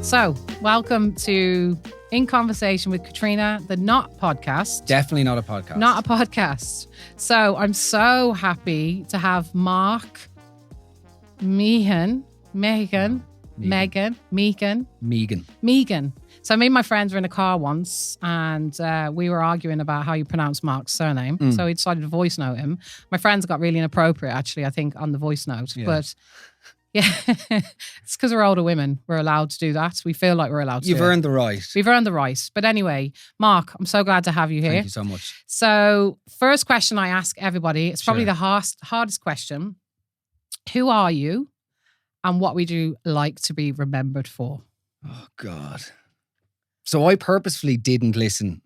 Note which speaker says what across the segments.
Speaker 1: So, welcome to In Conversation with Katriona, the Not podcast.
Speaker 2: Definitely not a podcast.
Speaker 1: Not a podcast. So, I'm so happy to have Mark Mehigan.
Speaker 2: Megan.
Speaker 1: So, me and my friends were in a car once and we were arguing about how you pronounce Mark's surname. So, we decided to voice note him. My friends got really inappropriate, actually, I think, on the voice note.
Speaker 2: Yeah.
Speaker 1: But yeah, it's because we're older women. We're allowed to do that. We feel like we're allowed to.
Speaker 2: You've earned the right.
Speaker 1: We've earned the right. But anyway, Mark, I'm so glad to have you here.
Speaker 2: Thank you so much.
Speaker 1: So, first question I ask everybody, it's probably
Speaker 2: Sure.
Speaker 1: the hardest question. Who are you and what would you like to be remembered for?
Speaker 2: Oh, God. So I purposefully didn't listen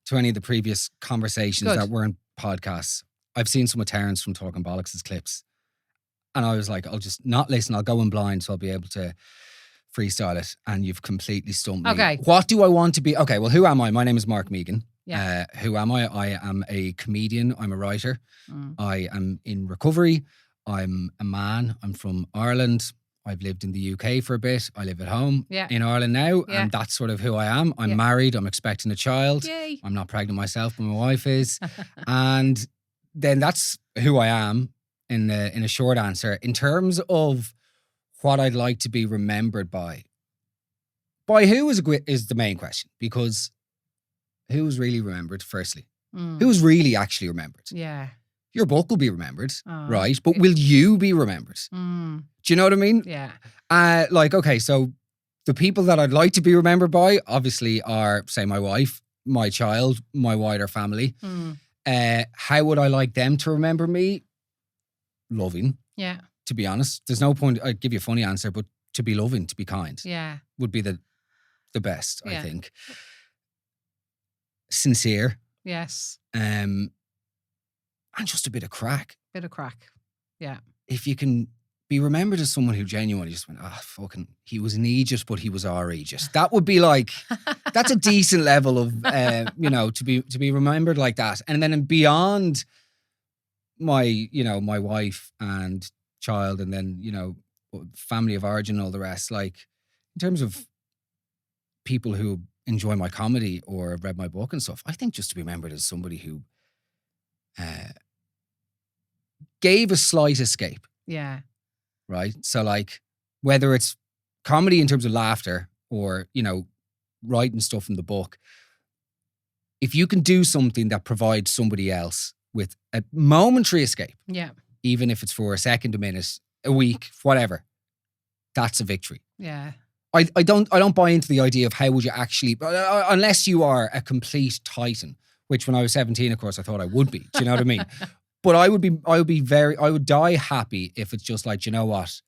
Speaker 2: to any of the previous conversations
Speaker 1: Good.
Speaker 2: that weren't podcasts. I've seen some of Terrence from Talking Bollocks' clips. And I was like, I'll just not listen. I'll go in blind so I'll be able to freestyle it. And you've completely stumped me.
Speaker 1: Okay.
Speaker 2: What do I want to be? Okay, well, who am I? My name is Mark Mehigan.
Speaker 1: Yeah.
Speaker 2: Who am I? I am a comedian. I'm a writer.
Speaker 1: Mm.
Speaker 2: I am in recovery. I'm a man. I'm from Ireland. I've lived in the UK for a bit. I live at home in Ireland now.
Speaker 1: Yeah.
Speaker 2: And that's sort of who I am. I'm married. I'm expecting a child.
Speaker 1: Yay.
Speaker 2: I'm not pregnant myself, but my wife is. And then that's who I am in a short answer. In terms of what I'd like to be remembered by who is the main question. Because who's really remembered, firstly? Who's really actually remembered?
Speaker 1: Yeah.
Speaker 2: Your book will be remembered,
Speaker 1: Oh,
Speaker 2: right? But will you be remembered?
Speaker 1: Mm.
Speaker 2: Do you know what I mean?
Speaker 1: Yeah.
Speaker 2: Okay, so the people that I'd like to be remembered by, obviously, are, say, my wife, my child, my wider family.
Speaker 1: Mm.
Speaker 2: How would I like them to remember me? Loving,
Speaker 1: Yeah.
Speaker 2: to be honest. There's no point, I'd give you a funny answer, but to be loving, to be kind,
Speaker 1: Yeah.
Speaker 2: would be the best, I
Speaker 1: Yeah.
Speaker 2: think. Sincere.
Speaker 1: Yes.
Speaker 2: And just a bit of crack.
Speaker 1: Bit of crack. Yeah.
Speaker 2: If you can be remembered as someone who genuinely just went, he was an Aegis, but he was our Aegis. That would be like, that's a decent level of, to be remembered like that. And then beyond my wife and child, and then, family of origin and all the rest, like in terms of people who enjoy my comedy or have read my book and stuff, I think just to be remembered as somebody who gave a slight escape.
Speaker 1: Yeah.
Speaker 2: Right? So like, whether it's comedy in terms of laughter or, writing stuff in the book, if you can do something that provides somebody else with a momentary escape,
Speaker 1: Yeah.
Speaker 2: even if it's for a second, a minute, a week, whatever, that's a victory.
Speaker 1: Yeah.
Speaker 2: I don't buy into the idea of how would you actually, unless you are a complete titan, which when I was 17, of course, I thought I would be. Do you know what I mean? But I would die happy if it's just like, do you know what?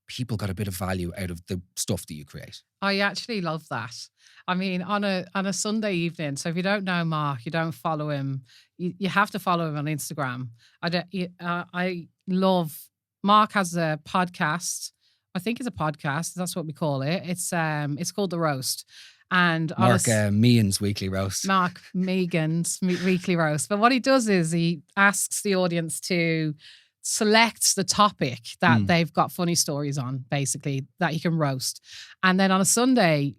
Speaker 2: People got a bit of value out of the stuff that you create. I
Speaker 1: actually love that. I mean, on a Sunday evening. So if you don't know Mark, you don't follow him. You have to follow him on Instagram. I love. Mark has a podcast. I think it's a podcast. That's what we call it. It's called The Roast. And
Speaker 2: Mark Mehigan's weekly roast.
Speaker 1: Mark Mehigan's weekly roast. But what he does is he asks the audience to select the topic that they've got funny stories on, basically, that you can roast. And then on a Sunday,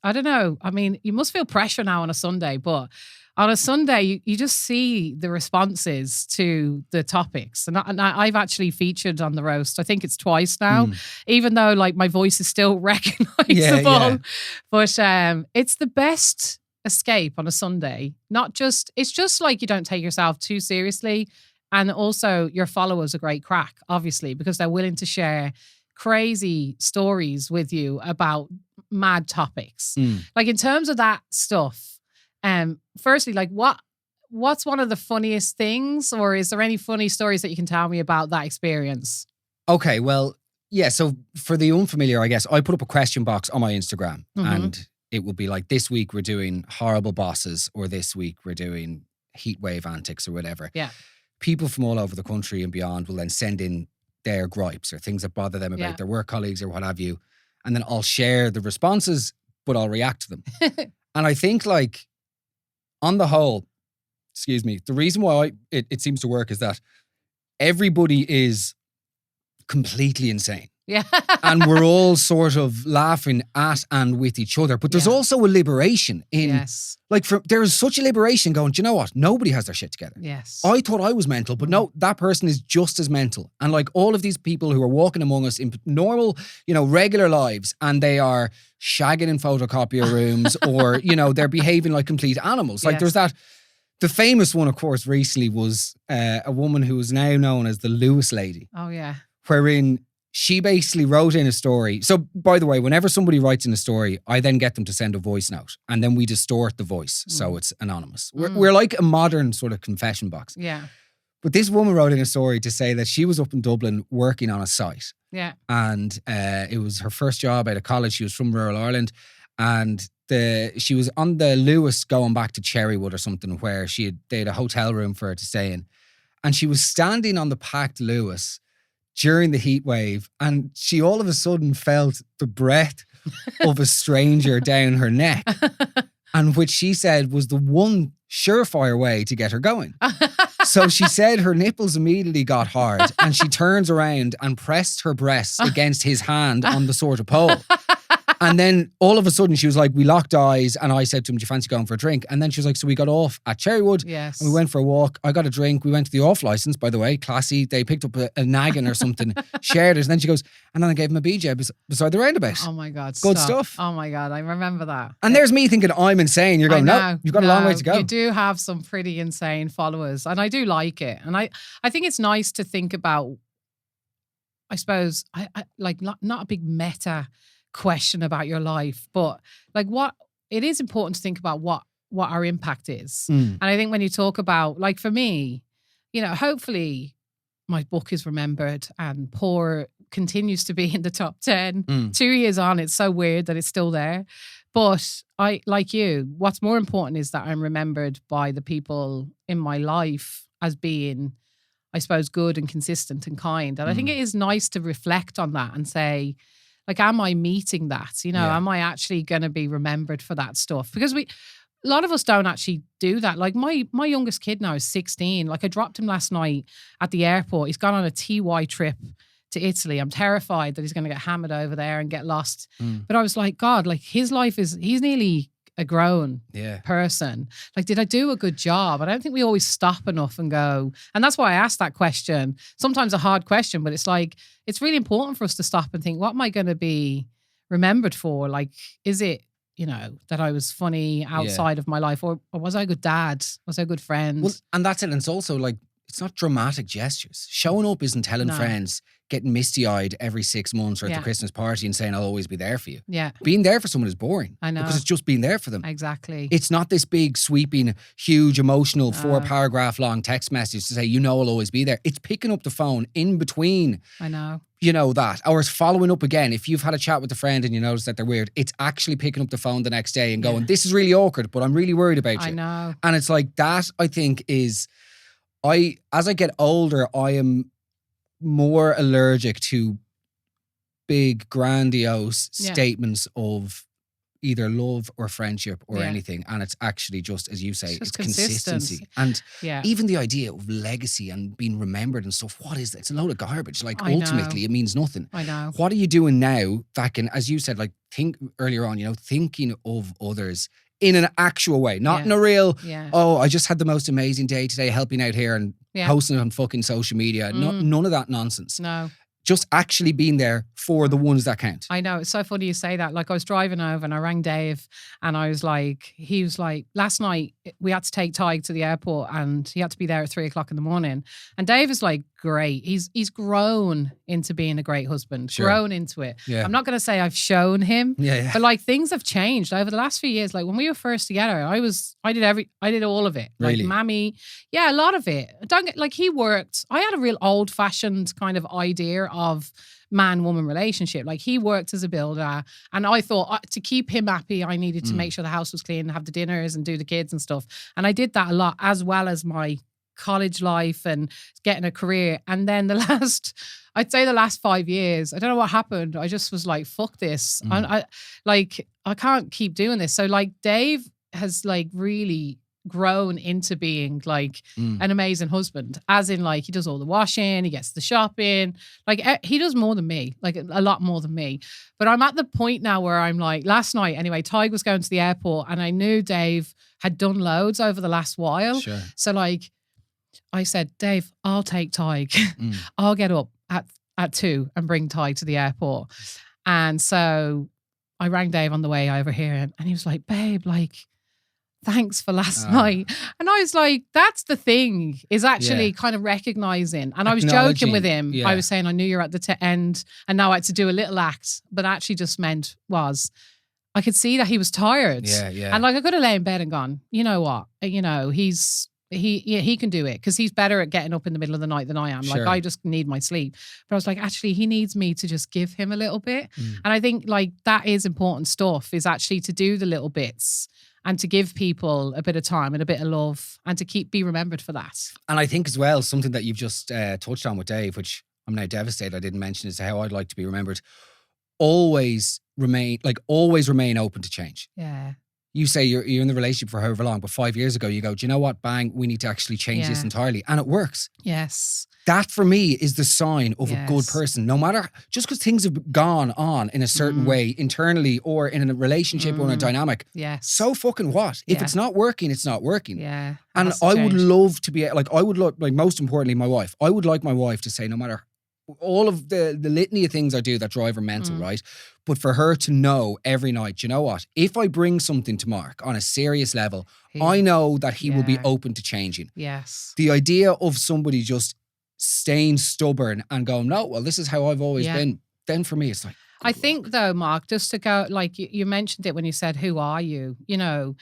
Speaker 1: I don't know. I mean, you must feel pressure now on a Sunday, but on a Sunday, you just see the responses to the topics. And I've actually featured on the roast. I think it's twice now, even though like my voice is still recognizable.
Speaker 2: Yeah.
Speaker 1: But it's the best escape on a Sunday. It's just like you don't take yourself too seriously. And also your followers are great crack, obviously, because they're willing to share crazy stories with you about mad topics. Like in terms of that stuff, firstly, like what's one of the funniest things, or is there any funny stories that you can tell me about that experience?
Speaker 2: Okay, well, yeah. So for the unfamiliar, I guess I put up a question box on my Instagram, and it will be like, this week we're doing horrible bosses, or this week we're doing heatwave antics, or whatever.
Speaker 1: Yeah.
Speaker 2: People from all over the country and beyond will then send in their gripes or things that bother them about their work colleagues or what have you, and then I'll share the responses, but I'll react to them. And I think like, on the whole, the reason why it seems to work is that everybody is completely insane.
Speaker 1: Yeah.
Speaker 2: And we're all sort of laughing at and with each other. But there's also a liberation in,
Speaker 1: yes.
Speaker 2: like, there is such a liberation going, do you know what? Nobody has their shit together.
Speaker 1: Yes.
Speaker 2: I thought I was mental, but no, that person is just as mental. And like all of these people who are walking among us in normal, regular lives, and they are shagging in photocopier rooms or, they're behaving like complete animals. Like there's that. The famous one, of course, recently was a woman who is now known as the Lewis lady.
Speaker 1: Oh, yeah.
Speaker 2: Wherein she basically wrote in a story. So, by the way, whenever somebody writes in a story, I then get them to send a voice note and then we distort the voice so it's anonymous. We're like a modern sort of confession box.
Speaker 1: Yeah.
Speaker 2: But this woman wrote in a story to say that she was up in Dublin working on a site.
Speaker 1: Yeah.
Speaker 2: And it was her first job out of college. She was from rural Ireland. And she was on the Lewis going back to Cherrywood or something where they had a hotel room for her to stay in. And she was standing on the packed Lewis during the heat wave, and she all of a sudden felt the breath of a stranger down her neck, and which she said was the one surefire way to get her going. So she said her nipples immediately got hard, and she turns around and pressed her breasts against his hand on the sort of pole. And then all of a sudden she was like, we locked eyes and I said to him, do you fancy going for a drink? And then she was like, so we got off at Cherrywood.
Speaker 1: Yes.
Speaker 2: And we went for a walk. I got a drink. We went to the off license, by the way, classy. They picked up a naggin or something, shared it. And then she goes, and then I gave him a BJ beside the roundabout.
Speaker 1: Oh my God.
Speaker 2: Good
Speaker 1: stop.
Speaker 2: stuff.
Speaker 1: Oh my God. I remember that.
Speaker 2: And there's me thinking I'm insane. You're going, no, you've got a long way to go.
Speaker 1: You do have some pretty insane followers. And I do like it. And I think it's nice to think about, I suppose, I like not a big meta question about your life, but like it is important to think about what our impact is. And I think when you talk about, like for me, hopefully my book is remembered and Poor continues to be in the top 10. 2 years on, it's so weird that it's still there. But I, like you, what's more important is that I'm remembered by the people in my life as being, I suppose, good and consistent and kind. And I think it is nice to reflect on that and say, like, am I meeting that? Am I actually going to be remembered for that stuff? Because a lot of us don't actually do that. Like my youngest kid now is 16. Like I dropped him last night at the airport. He's gone on a TY trip to Italy. I'm terrified that he's going to get hammered over there and get lost. But I was like, God, like his life he's nearly a grown person. Like, did I do a good job? I don't think we always stop enough and go, and that's why I asked that question. Sometimes a hard question, but it's like, it's really important for us to stop and think, what am I going to be remembered for? Like, is it, that I was funny outside of my life, or was I a good dad? Was I a good friend?
Speaker 2: Well, and that's it. And it's also like, it's not dramatic gestures. Showing up isn't telling friends, getting misty-eyed every 6 months or at the Christmas party and saying, I'll always be there for you.
Speaker 1: Yeah.
Speaker 2: Being there for someone is boring.
Speaker 1: I know.
Speaker 2: Because it's just being there for them.
Speaker 1: Exactly.
Speaker 2: It's not this big, sweeping, huge, emotional, 4-paragraph long text message to say, I'll always be there. It's picking up the phone in between.
Speaker 1: I know.
Speaker 2: That. Or it's following up again. If you've had a chat with a friend and you notice that they're weird, it's actually picking up the phone the next day and going, this is really awkward, but I'm really worried about you.
Speaker 1: I know.
Speaker 2: And it's like that, I think, is... as I get older, I am more allergic to big, grandiose statements of either love or friendship or anything. And it's actually just, as you say, it's consistency. And even the idea of legacy and being remembered and stuff, what is that? It's a load of garbage. Like, ultimately, it means nothing.
Speaker 1: I know.
Speaker 2: What are you doing now that can, as you said, like, think earlier on, thinking of others in an actual way, not in a real, I just had the most amazing day today helping out here and posting it on fucking social media. None of that nonsense.
Speaker 1: No.
Speaker 2: Just actually being there for the ones that count.
Speaker 1: I know. It's so funny you say that. Like I was driving over and I rang Dave and he was like, last night we had to take Tig to the airport and he had to be there at 3:00 in the morning. And Dave is like, great. He's grown into being a great husband, grown into it. Yeah. I'm not going to say I've shown him, but like things have changed over the last few years. Like when we were first together, I did all of it.
Speaker 2: Really?
Speaker 1: Like Mammy, a lot of it. He worked. I had a real old fashioned kind of idea of man-woman relationship. Like he worked as a builder and I thought to keep him happy, I needed to make sure the house was clean and have the dinners and do the kids and stuff. And I did that a lot as well as my college life and getting a career. And then I'd say the last 5 years, I don't know what happened. I just was like, fuck this. I can't keep doing this. So like Dave has like really grown into being like an amazing husband, as in like he does all the washing, he gets the shopping, like he does more than me, like a lot more than me. But I'm at the point now where I'm like, last night anyway, Tig was going to the airport and I knew Dave had done loads over the last while.
Speaker 2: Sure.
Speaker 1: So like I said, Dave, I'll take Tig. I'll get up at 2 and bring Tig to the airport. And so I rang Dave on the way over here and he was like, babe, like, thanks for last night. And I was like, that's the thing, is actually kind of recognizing. And I was joking with him. Yeah. I was saying, I knew you're at the end and now I had to do a little act, but actually just meant was I could see that he was tired.
Speaker 2: Yeah.
Speaker 1: And like I could have laid in bed and gone, you know what? You know, he can do it because he's better at getting up in the middle of the night than I am. Like I just need my sleep. But I was like, actually, he needs me to just give him a little bit. And I think like that is important stuff, is actually to do the little bits and to give people a bit of time and a bit of love and to be remembered for that. And
Speaker 2: I think as well, something that you've just touched on with Dave, which I'm now devastated I didn't mention, is how I'd like to be remembered. Always remain open to change.
Speaker 1: Yeah.
Speaker 2: You say you're in the relationship for however long, but 5 years ago you go, do you know what? Bang, we need to actually change this entirely. And it works.
Speaker 1: Yes.
Speaker 2: That for me is the sign of a good person. No matter, just because things have gone on in a certain way internally or in a relationship or in a dynamic.
Speaker 1: Yes.
Speaker 2: So fucking what? If it's not working, it's not working.
Speaker 1: Yeah.
Speaker 2: And I would love to be like, most importantly, my wife. I would like my wife to say, no matter all of the litany of things I do that drive her mental, right? But for her to know every night, you know what? If I bring something to Mark on a serious level, I know that he will be open to changing.
Speaker 1: Yes.
Speaker 2: The idea of somebody just staying stubborn and going, no, well, this is how I've always been. Then for me, it's like,
Speaker 1: I think though, Mark, just to go, like you mentioned it when you said, who are you? You know,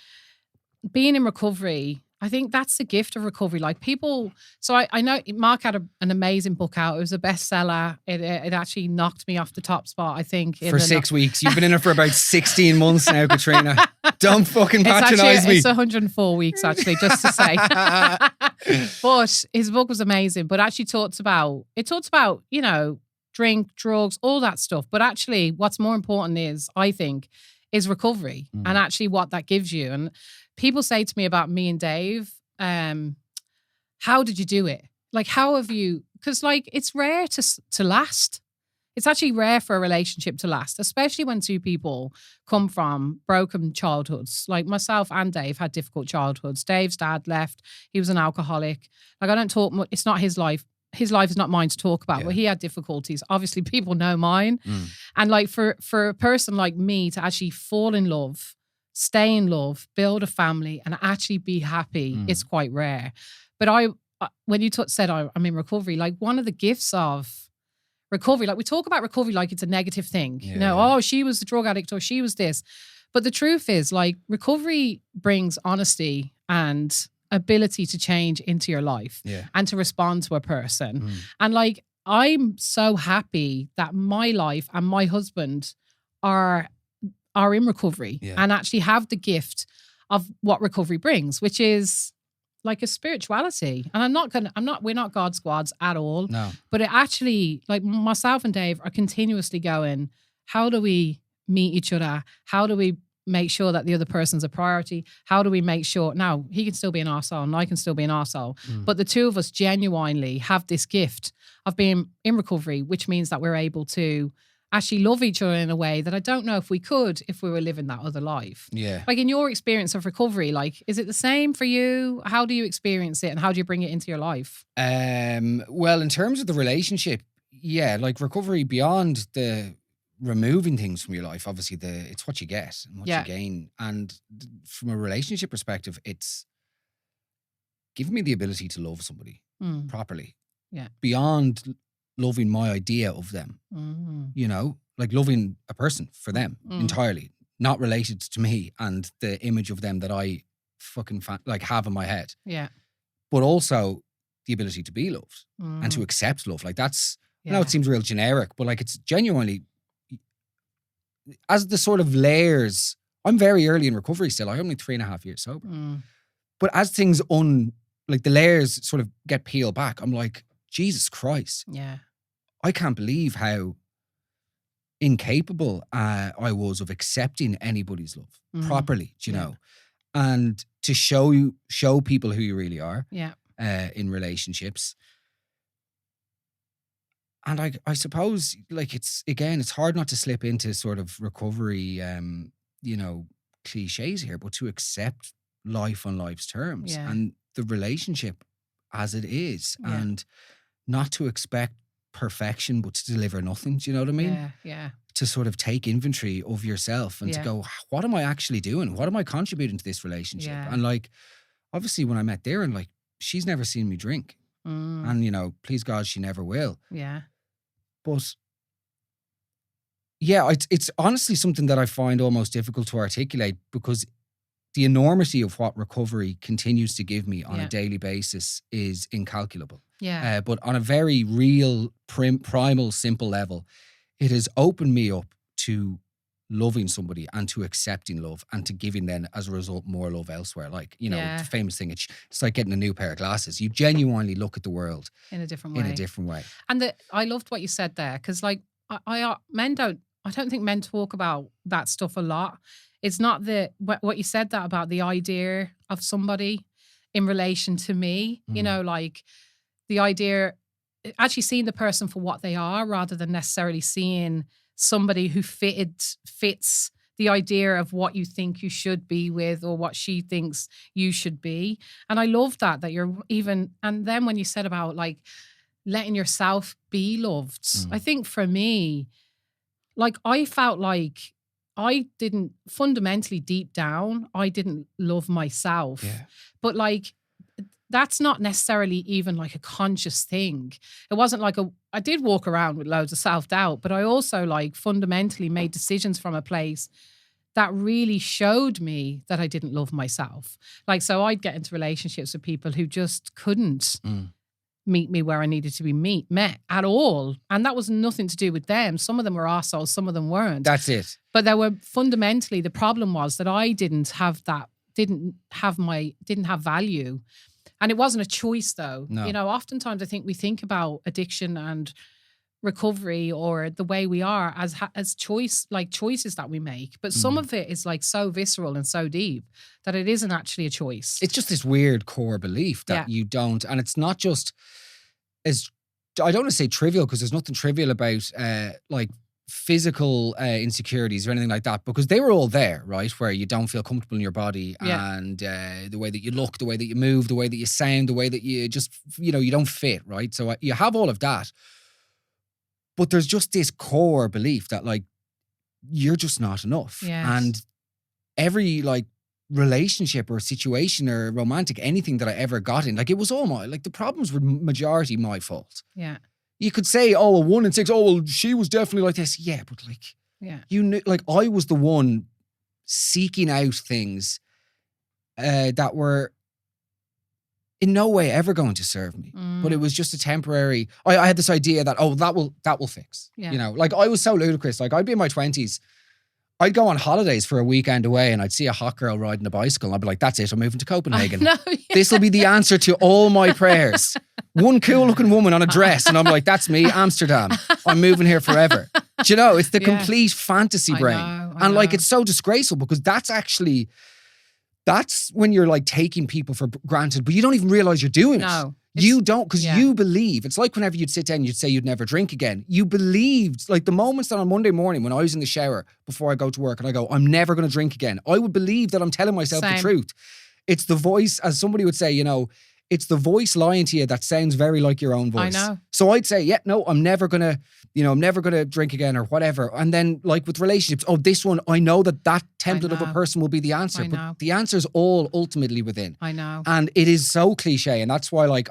Speaker 1: being in recovery, I think that's the gift of recovery. Like people, so I know Mark had an amazing book out. It was a bestseller. It actually knocked me off the top spot, I think.
Speaker 2: For 6 weeks. You've been in it for about 16 months now, Katriona. Don't fucking patronize me.
Speaker 1: It's 104 weeks, actually, just to say. But his book was amazing. But actually talks about, you know, drink, drugs, all that stuff. But actually what's more important is, I think, is recovery and actually what that gives you. And people say to me about me and Dave, how did you do it? Like, how have you, because like it's rare to last. It's actually rare for a relationship to last, especially when two people come from broken childhoods. Like myself and Dave had difficult childhoods. Dave's dad left. He was an alcoholic. Like I don't talk much. It's not his life. His life is not mine to talk about, but he had difficulties. Obviously, people know mine. And like for a person like me to actually fall in love, stay in love, build a family, and actually be happy, it's quite rare. But when you said I'm in recovery, like one of the gifts of recovery, like we talk about recovery like it's a negative thing. You know, oh, she was a drug addict or she was this. But the truth is, like, recovery brings honesty and ability to change into your life and to respond to a person. And like, I'm so happy that my life and my husband are in recovery and actually have the gift of what recovery brings, which is like a spirituality. And we're not God squads at all.
Speaker 2: No.
Speaker 1: But it actually, like myself and Dave are continuously going, how do we meet each other? How do we make sure that the other person's a priority? How do we make sure, now he can still be an arsehole and I can still be an arsehole, but the two of us genuinely have this gift of being in recovery, which means that we're able to actually love each other in a way that I don't know if we could if we were living that other life.
Speaker 2: Yeah.
Speaker 1: Like in your experience of recovery, like, is it the same for you? How do you experience it and how do you bring it into your life?
Speaker 2: Well, in terms of the relationship, like recovery beyond the removing things from your life, obviously it's what you get and what you gain. And from a relationship perspective, it's giving me the ability to love somebody properly. Yeah. Beyond loving my idea of them, you know, like loving a person for them entirely, not related to me and the image of them that I fucking have in my head.
Speaker 1: Yeah.
Speaker 2: But also the ability to be loved and to accept love. Like that's, I know it seems real generic, but like it's genuinely, as the sort of layers, I'm very early in recovery still. I'm only 3.5 years sober. But as things like the layers sort of get peeled back, I'm like, Jesus Christ.
Speaker 1: Yeah.
Speaker 2: I can't believe how incapable I was of accepting anybody's love properly, do you know? and to show people who you really are
Speaker 1: Yeah.
Speaker 2: in relationships. And I suppose, like, it's hard not to slip into sort of recovery, cliches here, but to accept life on life's terms
Speaker 1: Yeah.
Speaker 2: and the relationship as it is,
Speaker 1: Yeah.
Speaker 2: and not to expect perfection, but to deliver nothing. Do you know what I mean?
Speaker 1: Yeah. Yeah.
Speaker 2: To sort of take inventory of yourself and to
Speaker 1: Yeah.
Speaker 2: go, what am I actually doing? What am I contributing to this relationship?
Speaker 1: Yeah.
Speaker 2: And like, obviously, when I met Darren, like, she's never seen me drink, and please God, she never will.
Speaker 1: Yeah.
Speaker 2: But yeah, it's honestly something that I find almost difficult to articulate, because the enormity of what recovery continues to give me on a daily basis is incalculable.
Speaker 1: Yeah.
Speaker 2: But on a very real, primal, simple level, it has opened me up to loving somebody and to accepting love and to giving then, as a result, more love elsewhere. Like, the famous thing, it's like getting a new pair of glasses. You genuinely look at the world
Speaker 1: in a different way. And I loved what you said there, because like I don't think men talk about that stuff a lot. It's not what you said that about the idea of somebody in relation to me, like the idea, actually seeing the person for what they are rather than necessarily seeing somebody who fits the idea of what you think you should be with or what she thinks you should be. And I love that you're even, and then when you said about like letting yourself be loved, I think for me, like I felt like I didn't fundamentally deep down, I didn't love myself.
Speaker 2: Yeah.
Speaker 1: But like, that's not necessarily even like a conscious thing. It wasn't like I did walk around with loads of self-doubt, but I also like fundamentally made decisions from a place that really showed me that I didn't love myself. Like, so I'd get into relationships with people who just couldn't meet me where I needed to be met at all. And that was nothing to do with them. Some of them were arseholes, some of them weren't.
Speaker 2: That's it.
Speaker 1: But there were fundamentally, the problem was that I didn't have value. And it wasn't a choice though.
Speaker 2: No.
Speaker 1: Oftentimes I think we think about addiction and recovery or the way we are as choices that we make. But some of it is like so visceral and so deep that it isn't actually a choice.
Speaker 2: It's just this weird core belief that you don't, and it's not just as, I don't want to say trivial, because there's nothing trivial about like physical insecurities or anything like that, because they were all there, right? Where you don't feel comfortable in your body and the way that you look, the way that you move, the way that you sound, the way that you just, you don't fit, right? So you have all of that. But there's just this core belief that like, you're just not enough.
Speaker 1: Yes.
Speaker 2: And every like relationship or situation or romantic, anything that I ever got in, like it was all the problems were majority my fault.
Speaker 1: Yeah.
Speaker 2: You could say, oh, a 1 in 6, oh, well, she was definitely like this. Yeah, but like, you knew, like I was the one seeking out things that were in no way ever going to serve me. But it was just a temporary, I had this idea that, oh, that will fix.
Speaker 1: Yeah.
Speaker 2: Like I was so ludicrous. Like I'd be in my 20s, I'd go on holidays for a weekend away and I'd see a hot girl riding a bicycle and I'd be like, that's it, I'm moving to Copenhagen. This will be the answer to all my prayers. One cool looking woman on a dress and I'm like, that's me, Amsterdam. I'm moving here forever. Do you know, it's the complete fantasy brain. I know. Like, it's so disgraceful because that's when you're like taking people for granted, but you don't even realize you're doing it. You don't, because you believe. It's like whenever you'd sit down, you'd say you'd never drink again. You believed, like the moments that on Monday morning when I was in the shower before I go to work and I go, I'm never going to drink again. I would believe that I'm telling myself the truth. It's the voice, as somebody would say, it's the voice lying to you that sounds very like your own voice.
Speaker 1: I know.
Speaker 2: So I'd say, no, I'm never going to drink again or whatever. And then like with relationships, this one, I know that template of a person will be the answer. But the answer is all ultimately within.
Speaker 1: I know.
Speaker 2: And it is so cliche. And that's why like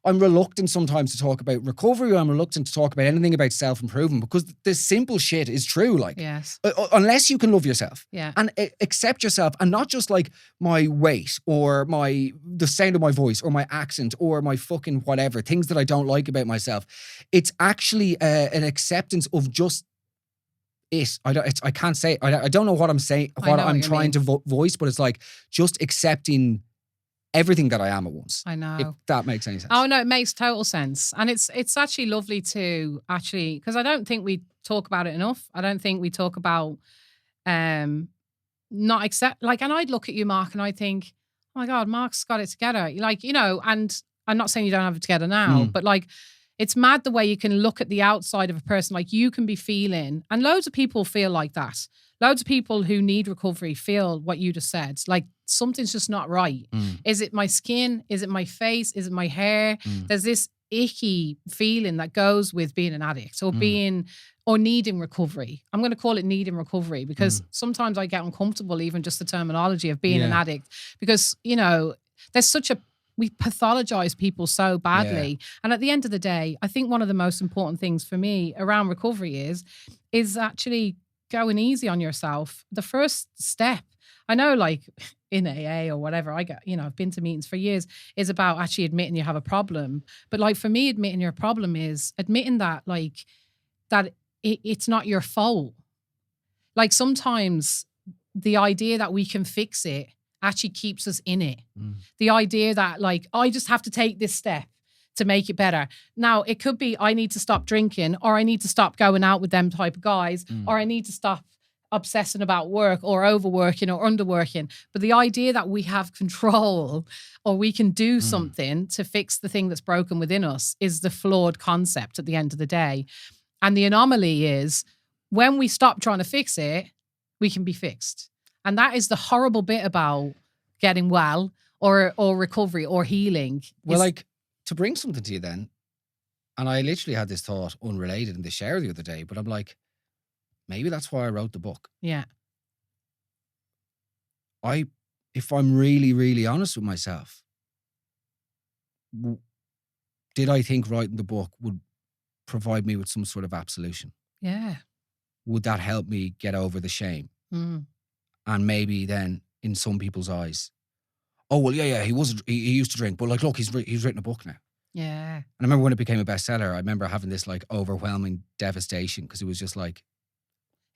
Speaker 2: I'm reluctant sometimes to talk about recovery. I'm reluctant to talk about anything about self-improvement because the simple shit is true. Like,
Speaker 1: yes.
Speaker 2: Unless you can love yourself
Speaker 1: and
Speaker 2: accept yourself, and not just like my weight or the sound of my voice or my accent or my fucking whatever, things that I don't like about myself. It's actually an acceptance of just it. I can't say, I don't know what I'm saying, what I'm trying to voice, but it's like just accepting everything that I am at once.
Speaker 1: I know.
Speaker 2: If that makes any sense.
Speaker 1: Oh no, it makes total sense. And it's actually lovely to because I don't think we talk about it enough. I don't think we talk about not accept, like, and I'd look at you, Mark, and I'd think, oh my God, Mark's got it together. Like, you know, and I'm not saying you don't have it together now, but like, it's mad the way you can look at the outside of a person. Like, you can be feeling, and loads of people feel like that. Loads of people who need recovery feel what you just said. Like, something's just not right. Is it my skin? Is it my face? Is it my hair? There's this icky feeling that goes with being an addict or or needing recovery. I'm going to call it needing recovery because sometimes I get uncomfortable, even just the terminology of being an addict, because, you know, we pathologize people so badly. Yeah. And at the end of the day, I think one of the most important things for me around recovery is actually going easy on yourself. The first step, I know, like in AA or whatever, I've been to meetings for years, is about actually admitting you have a problem. But like for me, admitting your problem is admitting that it's not your fault. Like sometimes the idea that we can fix it actually keeps us in it. The idea that like, I just have to take this step to make it better. Now, it could be I need to stop drinking, or I need to stop going out with them type of guys, or I need to stop obsessing about work or overworking or underworking. But the idea that we have control or we can do something to fix the thing that's broken within us is the flawed concept at the end of the day. And the anomaly is when we stop trying to fix it, we can be fixed. And that is the horrible bit about getting well or recovery or healing.
Speaker 2: Well, like, to bring something to you then, and I literally had this thought unrelated in the shower the other day, but I'm like, maybe that's why I wrote the book.
Speaker 1: Yeah.
Speaker 2: If I'm really, really honest with myself, did I think writing the book would provide me with some sort of absolution?
Speaker 1: Yeah.
Speaker 2: Would that help me get over the shame? And maybe then in some people's eyes, oh, well, yeah, he used to drink, but like, look, he's written a book now.
Speaker 1: Yeah.
Speaker 2: And I remember when it became a bestseller, I remember having this like overwhelming devastation because it was just like,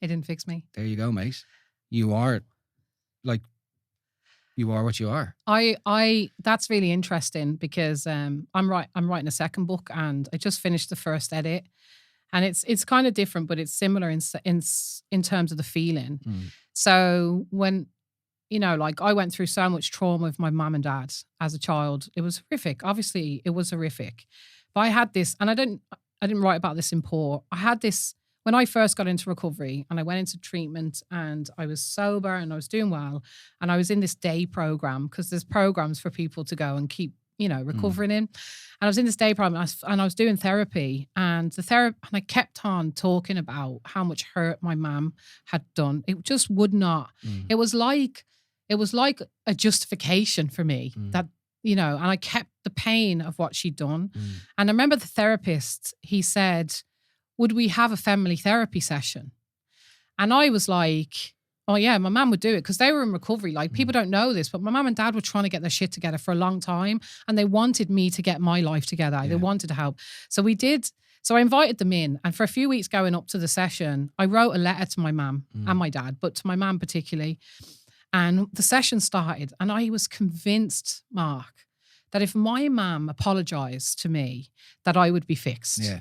Speaker 1: it didn't fix me.
Speaker 2: There you go, mate. You are what you are.
Speaker 1: That's really interesting because I'm writing a second book and I just finished the first edit, and it's kind of different, but it's similar in terms of the feeling. So when, you know, like I went through so much trauma with my mum and dad as a child. It was horrific. Obviously, it was horrific. But I had this, and I didn't write about this in Poor. I had this when I first got into recovery and I went into treatment and I was sober and I was doing well. And I was in this day program because there's programs for people to go and keep, you know, recovering in. And I was in this day program and I was doing therapy, and and I kept on talking about how much hurt my mum had done. It just would not. It was like a justification for me that, you know, and I kept the pain of what she'd done. And I remember the therapist, he said, would we have a family therapy session? And I was like, oh yeah, my mum would do it because they were in recovery. Like, people don't know this, but my mum and dad were trying to get their shit together for a long time, and they wanted me to get my life together. Yeah. They wanted to help. So we did. So I invited them in, and for a few weeks going up to the session, I wrote a letter to my mum and my dad, but to my mum particularly. And the session started, and I was convinced, Mark, that if my mum apologized to me, that I would be fixed. Yeah.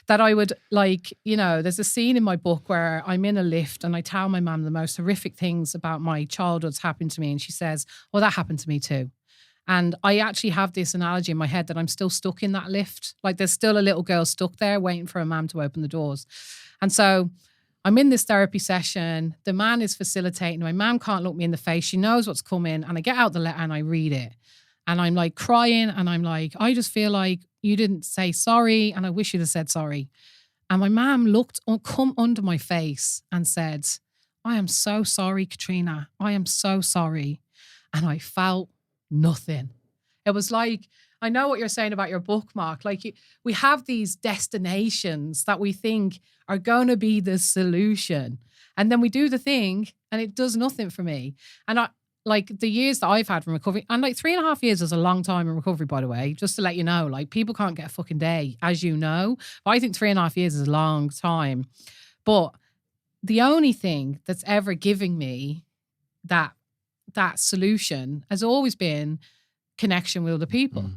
Speaker 1: That I would, like, you know, there's a scene in my book where I'm in a lift and I tell my mum the most horrific things about my childhood's happened to me. And she says, well, that happened to me too. And I actually have this analogy in my head that I'm still stuck in that lift. Like, there's still a little girl stuck there waiting for a man to open the doors. And so I'm in this therapy session. The man is facilitating. My mum can't look me in the face. She knows what's coming. And I get out the letter and I read it. And I'm like crying. And I'm like, I just feel like you didn't say sorry. And I wish you'd have said sorry. And my mum come under my face and said, I am so sorry, Katriona. I am so sorry. And I felt nothing. It was like, I know what you're saying about your book, Mark. Like, we have these destinations that we think are going to be the solution. And then we do the thing and it does nothing for me. And like the years that I've had from recovery, and like 3.5 years is a long time in recovery, by the way, just to let you know, like, people can't get a fucking day, as you know. But I think 3.5 years is a long time. But the only thing that's ever giving me that solution has always been connection with other people.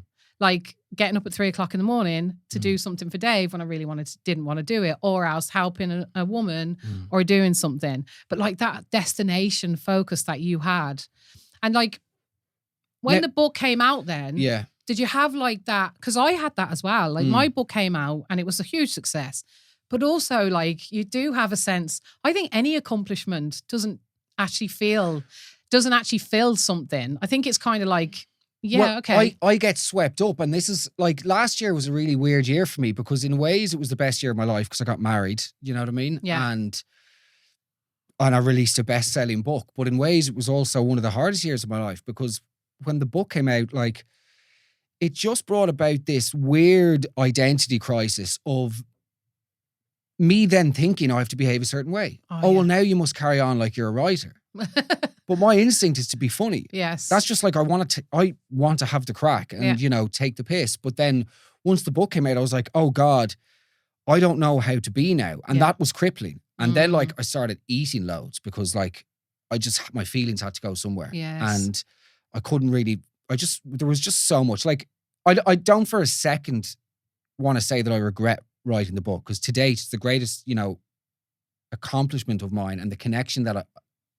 Speaker 1: like getting up at 3:00 in the morning to do something for Dave when I really didn't want to do it, or else helping a woman or doing something. But like that destination focus that you had. And like when the book came out then, did you have like that? Because I had that as well. Like my book came out and it was a huge success. But also like you do have a sense, I think any accomplishment doesn't actually fill something. I think it's kind of like, okay.
Speaker 2: I get swept up, and this is like last year was a really weird year for me because in ways it was the best year of my life because I got married. You know what I mean?
Speaker 1: Yeah.
Speaker 2: And I released a best-selling book, but in ways it was also one of the hardest years of my life because when the book came out, like it just brought about this weird identity crisis of me then thinking I have to behave a certain way. Well, now you must carry on like you're a writer. But my instinct is to be funny.
Speaker 1: Yes.
Speaker 2: That's just like I want to have the crack and, take the piss. But then once the book came out, I was like, oh God, I don't know how to be now. And that was crippling. And then like I started eating loads because like my feelings had to go somewhere.
Speaker 1: Yes.
Speaker 2: And I couldn't really, there was just so much. Like I don't for a second want to say that I regret writing the book because to date it's the greatest, accomplishment of mine, and the connection that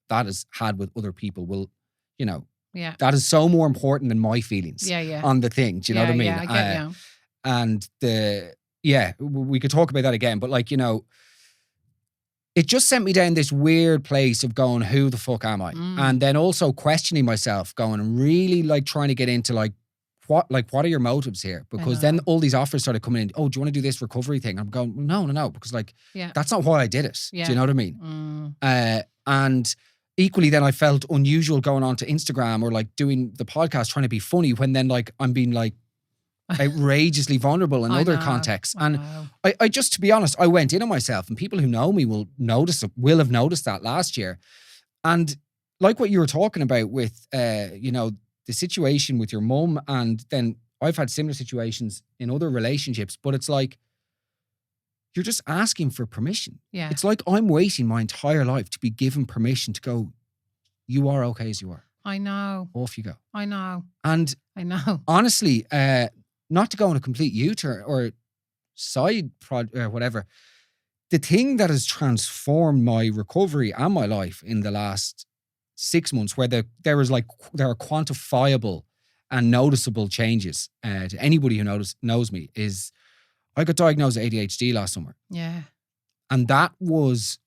Speaker 2: has had with other people will, that is so more important than my feelings on the thing. Do you know what I mean?
Speaker 1: Yeah, I get you.
Speaker 2: And we could talk about that again, but like, it just sent me down this weird place of going, who the fuck am I? And then also questioning myself, going and really like trying to get into like, what are your motives here? Because then all these offers started coming in. Oh, do you want to do this recovery thing? I'm going, well, no, because like, that's not why I did it.
Speaker 1: Yeah.
Speaker 2: Do you know what I mean? And equally then I felt unusual going on to Instagram or like doing the podcast, trying to be funny when then like I'm being like outrageously vulnerable in other contexts. And I just, to be honest, I went in on myself, and people who know me will have noticed that last year. And like what you were talking about with, the situation with your mum, and then I've had similar situations in other relationships, but it's like, you're just asking for permission.
Speaker 1: Yeah.
Speaker 2: It's like I'm waiting my entire life to be given permission to go, you are okay as you are.
Speaker 1: I know.
Speaker 2: Off you go.
Speaker 1: I know.
Speaker 2: And
Speaker 1: I know.
Speaker 2: Honestly, not to go on a complete U-turn or side project or whatever, the thing that has transformed my recovery and my life in the last 6 months, where there are quantifiable and noticeable changes to anybody who knows me, is I got diagnosed with ADHD last summer.
Speaker 1: Yeah.
Speaker 2: And that was,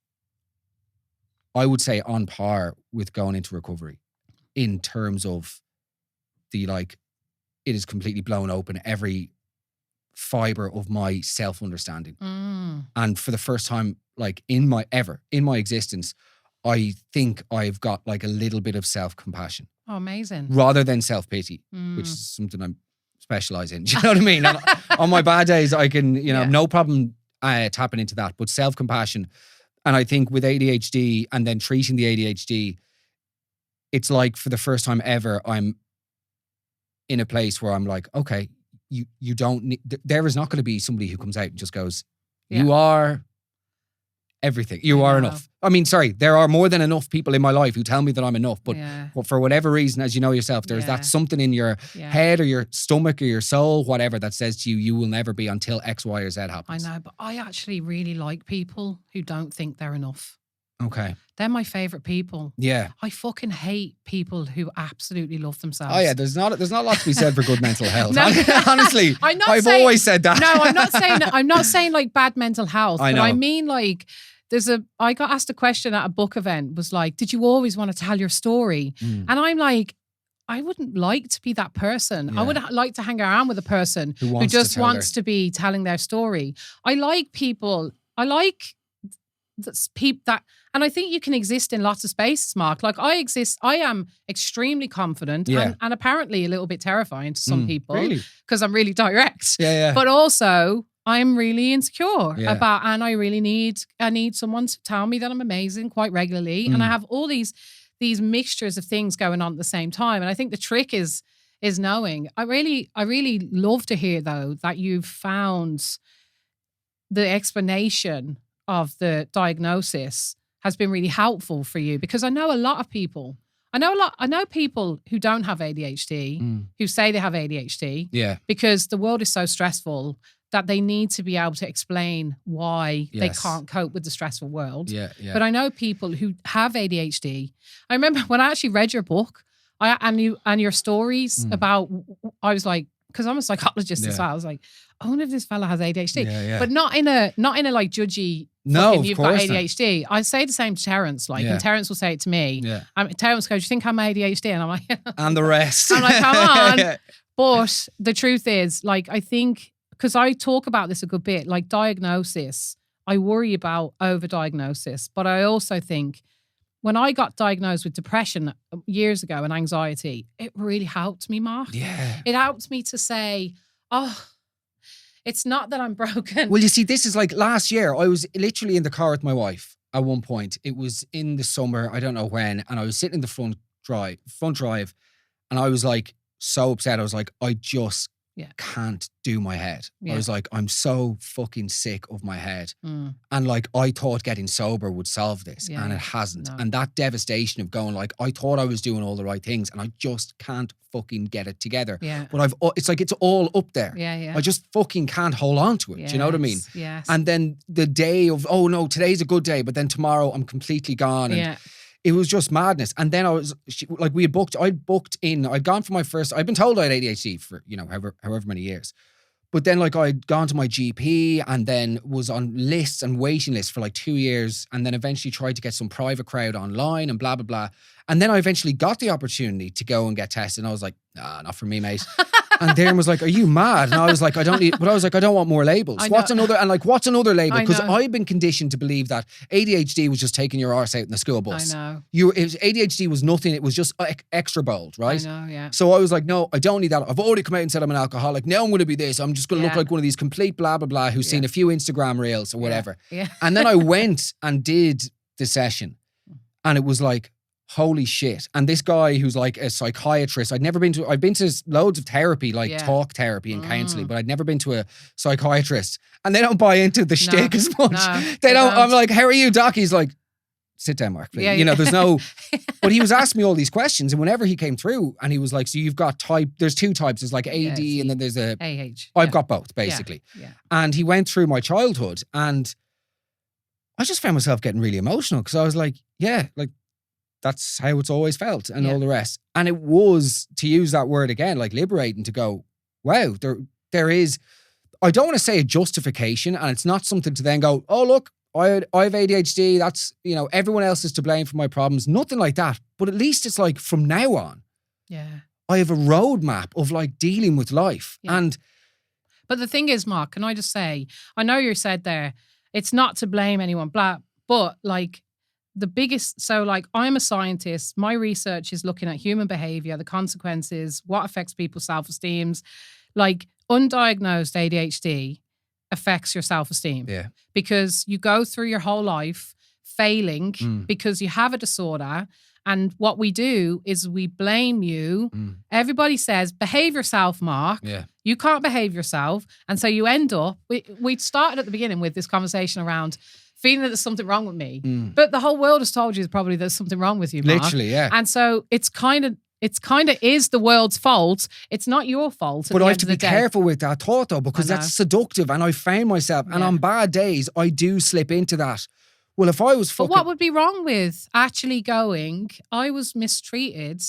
Speaker 2: I would say, on par with going into recovery in terms of the like, it is completely blown open every fiber of my self-understanding. And for the first time, like in my existence, I think I've got like a little bit of self-compassion.
Speaker 1: Oh, amazing.
Speaker 2: Rather than self-pity, which is something I'm specialize in. Do you know what I mean? On my bad days, I can, no problem tapping into that. But self-compassion, and I think with ADHD and then treating the ADHD, it's like for the first time ever, I'm in a place where I'm like, okay, you don't need, there is not going to be somebody who comes out and just goes, you are everything. You are enough. I mean, sorry, there are more than enough people in my life who tell me that I'm enough, but for whatever reason, as you know yourself, there's that something in your head or your stomach or your soul, whatever, that says to you, you will never be until X, Y, or Z happens.
Speaker 1: I know, but I actually really like people who don't think they're enough.
Speaker 2: Okay.
Speaker 1: They're my favourite people.
Speaker 2: Yeah.
Speaker 1: I fucking hate people who absolutely love themselves.
Speaker 2: Oh yeah, there's not a lot to be said for good mental health. No. Honestly, I've always said that.
Speaker 1: No, I'm not saying like bad mental health. I know. But I mean like I got asked a question at a book event, was like, did you always want to tell your story? And I'm like, I wouldn't like to be that person. Yeah. I would like to hang around with a person who just wants to be telling their story. I like people. I like people that, and I think you can exist in lots of spaces, Mark. Like I am extremely confident and apparently a little bit terrifying to some people because I'm really direct.
Speaker 2: Yeah.
Speaker 1: But also I'm really insecure about, and I need someone to tell me that I'm amazing quite regularly. And I have all these mixtures of things going on at the same time. And I think the trick is knowing. I really love to hear though that you've found the explanation of the diagnosis has been really helpful for you, because I know a lot of people I know people who don't have ADHD who say they have ADHD because the world is so stressful that they need to be able to explain why they can't cope with the stressful world. But I know people who have ADHD. I remember when I actually read your book and your stories about, I was like, because I'm a psychologist as well. I was like, I wonder if this fella has ADHD, but not in a like judgy.
Speaker 2: No,
Speaker 1: you've got ADHD. I say the same to Terence, and Terence will say it to me. Terence goes, "Do you think I'm ADHD?" And I'm like,
Speaker 2: and the rest.
Speaker 1: I'm like, come on. But the truth is, like, I think because I talk about this a good bit, like diagnosis. I worry about overdiagnosis, but I also think when I got diagnosed with depression years ago and anxiety, it really helped me, Mark.
Speaker 2: Yeah,
Speaker 1: it helped me to say, oh. It's not that I'm broken.
Speaker 2: Well, you see, this is like last year. I was literally in the car with my wife at one point. It was in the summer, I don't know when, and I was sitting in the front drive, and I was like so upset. I was like, I just can't do my head. I was like, I'm so fucking sick of my head. And like, I thought getting sober would solve this, and it hasn't. No. And that devastation of going like, I thought I was doing all the right things, and I just can't fucking get it together. But it's like, it's all up there. I just fucking can't hold on to it. Do you know what I mean? And then the day of, oh no, today's a good day, but then tomorrow I'm completely gone. And it was just madness. And then I'd gone for my first, I'd been told I had ADHD for, however many years. But then like I'd gone to my GP and then was on lists and waiting lists for like 2 years, and then eventually tried to get some private crowd online and blah, blah, blah. And then I eventually got the opportunity to go and get tested. And I was like, nah, not for me, mate. And Darren was like, are you mad? And I was like, I don't want more labels. What's another label? Because I've been conditioned to believe that ADHD was just taking your arse out in the school bus. ADHD was nothing. It was just extra bold, right?
Speaker 1: I know, yeah.
Speaker 2: So I was like, no, I don't need that. I've already come out and said I'm an alcoholic. Now I'm going to be this. I'm just going to look like one of these complete blah, blah, blah who's seen a few Instagram reels or whatever. And then I went and did the session, and it was like, holy shit. And this guy who's like a psychiatrist, I've been to loads of therapy, like talk therapy and counseling, but I'd never been to a psychiatrist. And they don't buy into the shtick as much. They don't. I'm like, how are you, doc? He's like, sit down, Mark, please. There's no, but he was asking me all these questions. And whenever he came through and he was like, so you've got there's two types. There's like AD and then there's a I've got both basically. And he went through my childhood, and I just found myself getting really emotional because I was like, that's how it's always felt and all the rest. And it was, to use that word again, like liberating to go, wow, there is, I don't want to say a justification, and it's not something to then go, oh, look, I have ADHD. That's, everyone else is to blame for my problems. Nothing like that. But at least it's like from now on, I have a roadmap of like dealing with life.
Speaker 1: But the thing is, Mark, can I just say, I know you said there, it's not to blame anyone, but like, the biggest, so like I'm a scientist, my research is looking at human behavior, the consequences, what affects people's self-esteems. Like undiagnosed ADHD affects your self-esteem. Yeah. Because you go through your whole life failing because you have a disorder. And what we do is we blame you. Everybody says, behave yourself, Mark. Yeah. You can't behave yourself. And so you end up, we started at the beginning with this conversation around feeling that there's something wrong with me. But the whole world has told you probably there's something wrong with you, Mark.
Speaker 2: Literally, yeah.
Speaker 1: And so it's kind of is the world's fault. It's not your fault.
Speaker 2: But I have to be careful with that thought though, because that's seductive. And I found myself, and on bad days, I do slip into that. Well, if I was fucking...
Speaker 1: But what would be wrong with actually going, I was mistreated,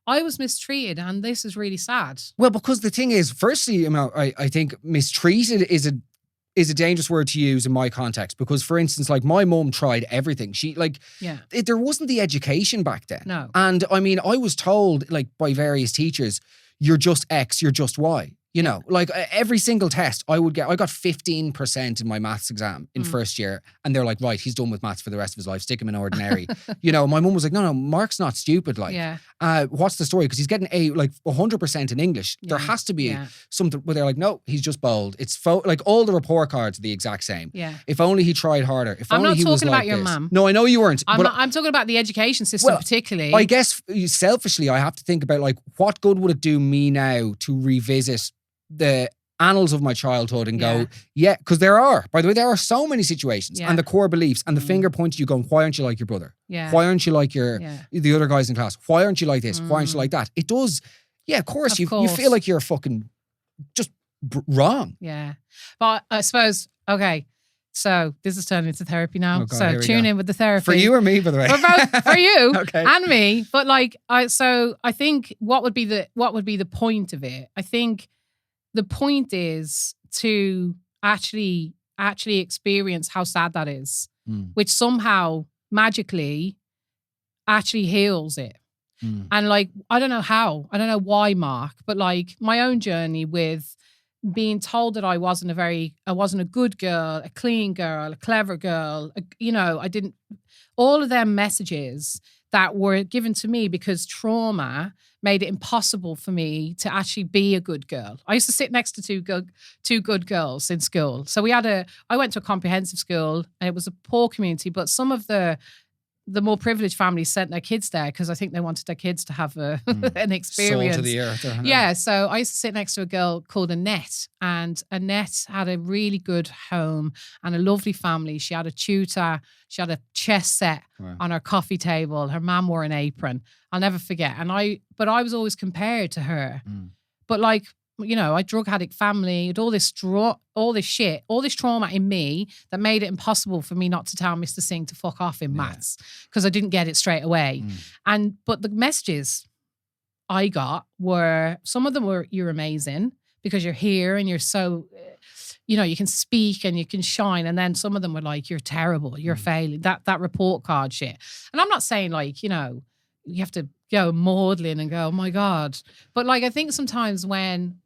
Speaker 1: and this is really sad.
Speaker 2: Well, because the thing is, firstly, I think mistreated is a dangerous word to use in my context, because, for instance, like my mum tried everything. She there wasn't the education back then.
Speaker 1: No.
Speaker 2: And I mean, I was told like by various teachers, you're just X, you're just Y. Like every single test I got 15% in my maths exam in first year. And they're like, right, he's done with maths for the rest of his life. Stick him in ordinary. My mum was like, no, Mark's not stupid. Like, what's the story? Because he's getting 100% in English. There has to be something where they're like, no, he's just bold. It's like all the report cards are the exact same. Yeah. If only he tried harder. If only he was like this. I'm not talking about your mum. No, I know you weren't.
Speaker 1: I'm talking about the education system particularly.
Speaker 2: I guess selfishly, I have to think about like, what good would it do me now to revisit the annals of my childhood and go, because there are so many situations and the core beliefs and the finger points you going, why aren't you like your brother?
Speaker 1: Yeah.
Speaker 2: Why aren't you like the other guys in class? Why aren't you like this? Why aren't you like that? It does. Yeah, of course. You feel like you're fucking just wrong.
Speaker 1: Yeah. But I suppose, okay, so this is turning into therapy now.
Speaker 2: Oh God,
Speaker 1: so tune in with the therapy.
Speaker 2: For you or me, by the way?
Speaker 1: For both, for you
Speaker 2: Okay.
Speaker 1: and me. But like, I think what would be the point of it? I think the point is to actually experience how sad that is, which somehow magically actually heals it. And like, I don't know how, I don't know why, Mark, but like my own journey with being told that I wasn't a good girl, a clean girl, a clever girl, all of them messages that were given to me because trauma made it impossible for me to actually be a good girl. I used to sit next to two good girls in school. So I went to a comprehensive school and it was a poor community, but some of the more privileged families sent their kids there because I think they wanted their kids to have an experience.
Speaker 2: Soul to the earth.
Speaker 1: Yeah, so I used to sit next to a girl called Annette, and Annette had a really good home and a lovely family. She had a tutor, she had a chess set on her coffee table. Her mum wore an apron. I'll never forget. But I was always compared to her. But like, a drug addict family, all this shit, all this trauma in me that made it impossible for me not to tell Mr. Singh to fuck off in maths because I didn't get it straight away. But the messages I got were, some of them were, you're amazing because you're here and you're so, you can speak and you can shine. And then some of them were like, you're terrible, you're failing, that report card shit. And I'm not saying like, you have to go maudlin and go, oh my God. But like, I think sometimes when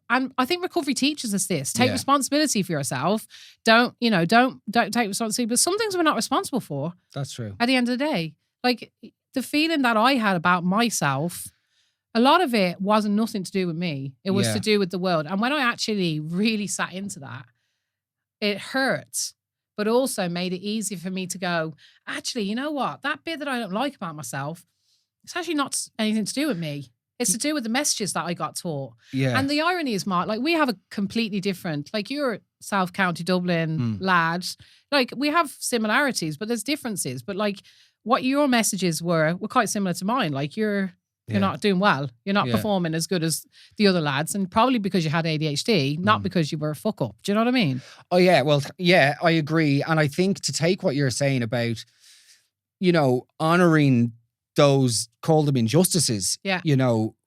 Speaker 1: and I think recovery teaches us this, take responsibility for yourself. Don't take responsibility, but some things we're not responsible for.
Speaker 2: That's true.
Speaker 1: At the end of the day, like the feeling that I had about myself, a lot of it wasn't nothing to do with me. It was to do with the world. And when I actually really sat into that, it hurt, but also made it easier for me to go, actually, you know what? That bit that I don't like about myself, it's actually not anything to do with me. It's to do with the messages that I got taught. Yeah. And the irony is, Mark, like we have a completely different, like you're a South County Dublin lad. Like we have similarities, but there's differences. But like what your messages were quite similar to mine. Like you're not doing well. You're not performing as good as the other lads. And probably because you had ADHD, not because you were a fuck up. Do you know what I mean?
Speaker 2: Oh yeah. Well, yeah, I agree. And I think to take what you're saying about, honoring those, call them injustices,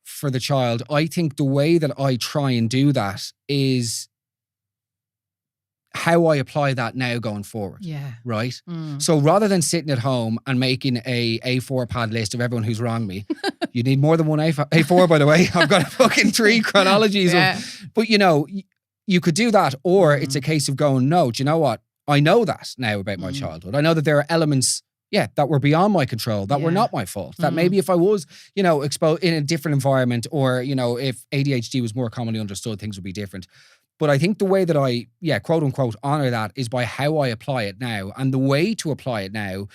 Speaker 2: for the child. I think the way that I try and do that is how I apply that now going forward. Yeah. Right? So rather than sitting at home and making a A4 pad list of everyone who's wronged me, you need more than one A4, by the way. I've got fucking 3 chronologies but you could do that, or it's a case of going, no, do you know what? I know that now about my childhood. I know that there are elements that were beyond my control, that were not my fault. That maybe if I was, exposed in a different environment, or, if ADHD was more commonly understood, things would be different. But I think the way that I, quote unquote, honor that is by how I apply it now. And the way to apply it now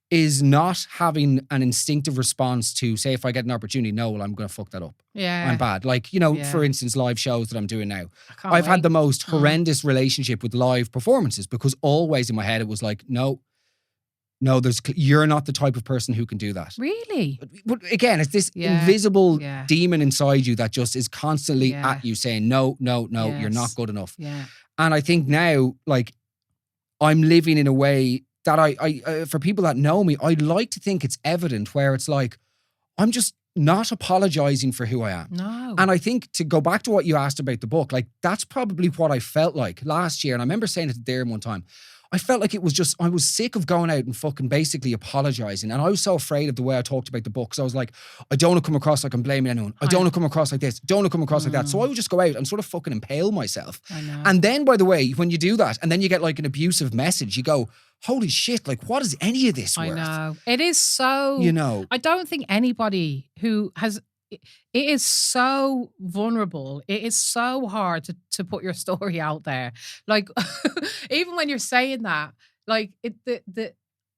Speaker 2: is not having an instinctive response to, say, if I get an opportunity, no, well, I'm going to fuck that up. Yeah. I'm bad. Like, for instance, live shows that I'm doing now. I've had the most horrendous relationship with live performances because always in my head it was like, no, you're not the type of person who can do that.
Speaker 1: Really?
Speaker 2: But again, it's this invisible demon inside you that just is constantly at you saying, no, you're not good enough. Yeah. And I think now, like, I'm living in a way that I for people that know me, I'd like to think it's evident where it's like, I'm just not apologizing for who I am. No. And I think to go back to what you asked about the book, like, that's probably what I felt like last year. And I remember saying it to Darren one time. I felt like it was just, I was sick of going out and fucking basically apologizing. And I was so afraid of the way I talked about the book. So I was like, I don't want to come across like I'm blaming anyone. I don't want to come across like this. Don't want to come across like that. So I would just go out and sort of fucking impale myself. I know. And then, by the way, when you do that and then you get like an abusive message, you go, holy shit, like what is any of this worth?
Speaker 1: I know. It is so, I don't think anybody who has, it is so vulnerable. It is so hard to put your story out there. Like, even when you're saying that, like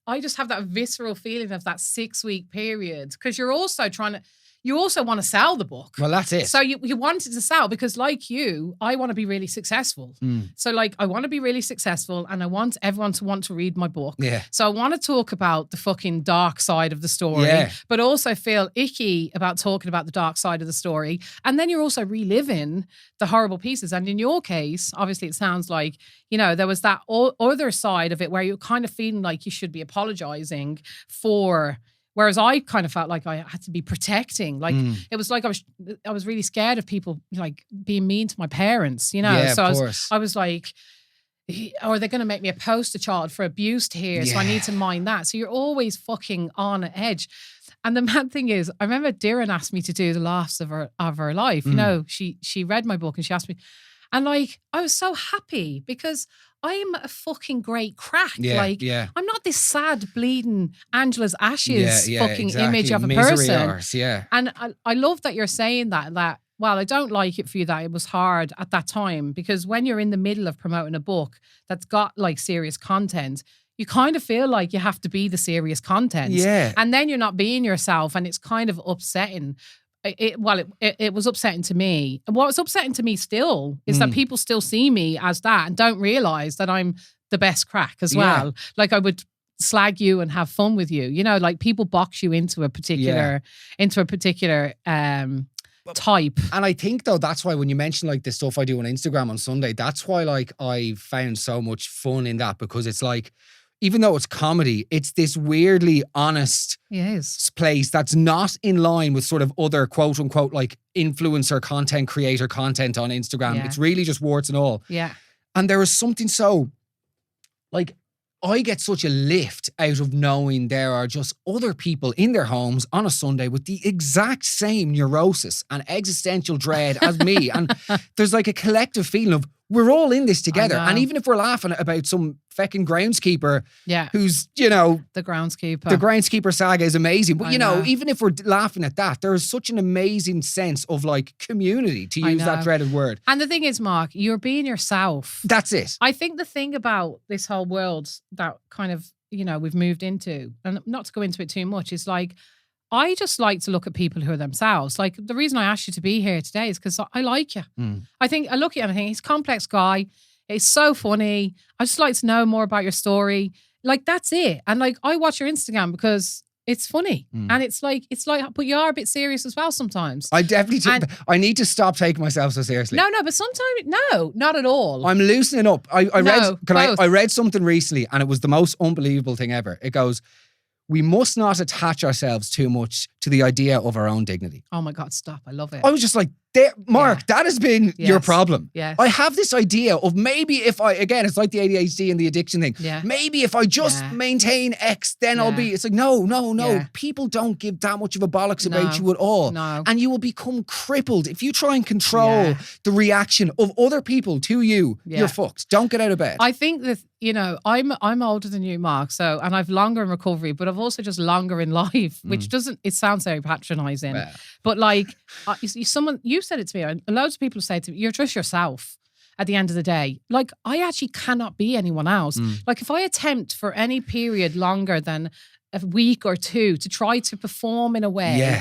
Speaker 1: I just have that visceral feeling of that 6-week period because you're also trying to, you also want to sell the book.
Speaker 2: Well, that's it.
Speaker 1: So you wanted to sell because like you, I want to be really successful. So like I want to be really successful and I want everyone to want to read my book.
Speaker 2: Yeah.
Speaker 1: So I want to talk about the fucking dark side of the story, but also feel icky about talking about the dark side of the story. And then you're also reliving the horrible pieces. And in your case, obviously it sounds like, you know, there was that other side of it where you're kind of feeling like you should be apologizing for. Whereas I kind of felt like I had to be protecting. Like it was like I was really scared of people like being mean to my parents, you know?
Speaker 2: Yeah,
Speaker 1: so
Speaker 2: of course.
Speaker 1: I was like, are they going to make me a poster child for abuse here? So I need to mind that. So you're always fucking on edge. And the mad thing is, I remember Darren asked me to do the laughs of her life. You know, she read my book and she asked me, and like I was so happy because I'm a fucking great crack. I'm not this sad, bleeding Angela's ashes fucking image of a
Speaker 2: Misery
Speaker 1: person.
Speaker 2: Arse,
Speaker 1: And I love that you're saying that, well, I don't like it for you that it was hard at that time, because when you're in the middle of promoting a book that's got like serious content, you kind of feel like you have to be the serious content.
Speaker 2: Yeah.
Speaker 1: And then you're not being yourself and it's kind of upsetting. It was upsetting to me. And what's upsetting to me still is that people still see me as that and don't realise that I'm the best crack as well. Like I would slag you and have fun with you. You know, like people box you into a particular type.
Speaker 2: And I think though, that's why when you mention like the stuff I do on Instagram on Sunday, that's why like I found so much fun in that, because it's like, even though it's comedy, it's this weirdly honest place that's not in line with sort of other quote unquote like influencer content, creator content on Instagram. It's really just warts and all.
Speaker 1: Yeah.
Speaker 2: And there is something so like, I get such a lift out of knowing there are just other people in their homes on a Sunday with the exact same neurosis and existential dread as me. And there's like a collective feeling of we're all in this together. And even if we're laughing about some fucking groundskeeper who's, you know...
Speaker 1: The groundskeeper.
Speaker 2: The groundskeeper saga is amazing. But, you know, even if we're laughing at that, there is such an amazing sense of like community, to use that dreaded word.
Speaker 1: And the thing is, Mark, you're being yourself.
Speaker 2: That's it.
Speaker 1: I think the thing about this whole world that kind of, you know, we've moved into, and not to go into it too much, is like, I just like to look at people who are themselves. Like the reason I asked you to be here today is because I like you. I think I look at him and I think he's a complex guy. He's so funny. I just like to know more about your story. Like that's it. And like I watch your Instagram because it's funny. And it's like, but you are a bit serious as well sometimes.
Speaker 2: I definitely, I need to stop taking myself so seriously.
Speaker 1: No, but sometimes, no, not at all.
Speaker 2: I'm loosening up. I read something recently and it was the most unbelievable thing ever. It goes, we must not attach ourselves too much to the idea of our own dignity.
Speaker 1: Oh my God, stop. I love it.
Speaker 2: I was just like, Mark, that has been your problem.
Speaker 1: Yes.
Speaker 2: I have this idea of maybe if again, it's like the ADHD and the addiction thing.
Speaker 1: Yeah.
Speaker 2: Maybe if I just maintain X, then I'll be, it's like, no. Yeah. People don't give that much of a bollocks about you at all.
Speaker 1: No.
Speaker 2: And you will become crippled. If you try and control the reaction of other people to you, you're fucked. Don't get out of bed.
Speaker 1: I think that, you know, I'm older than you, Mark, so, and I've longer in recovery, but I've also just longer in life, which it sounds very patronizing. But like, you said it to me, and loads of people say to me, you're just yourself at the end of the day. Like, I actually cannot be anyone else. Like, if I attempt for any period longer than a week or two to try to perform in a way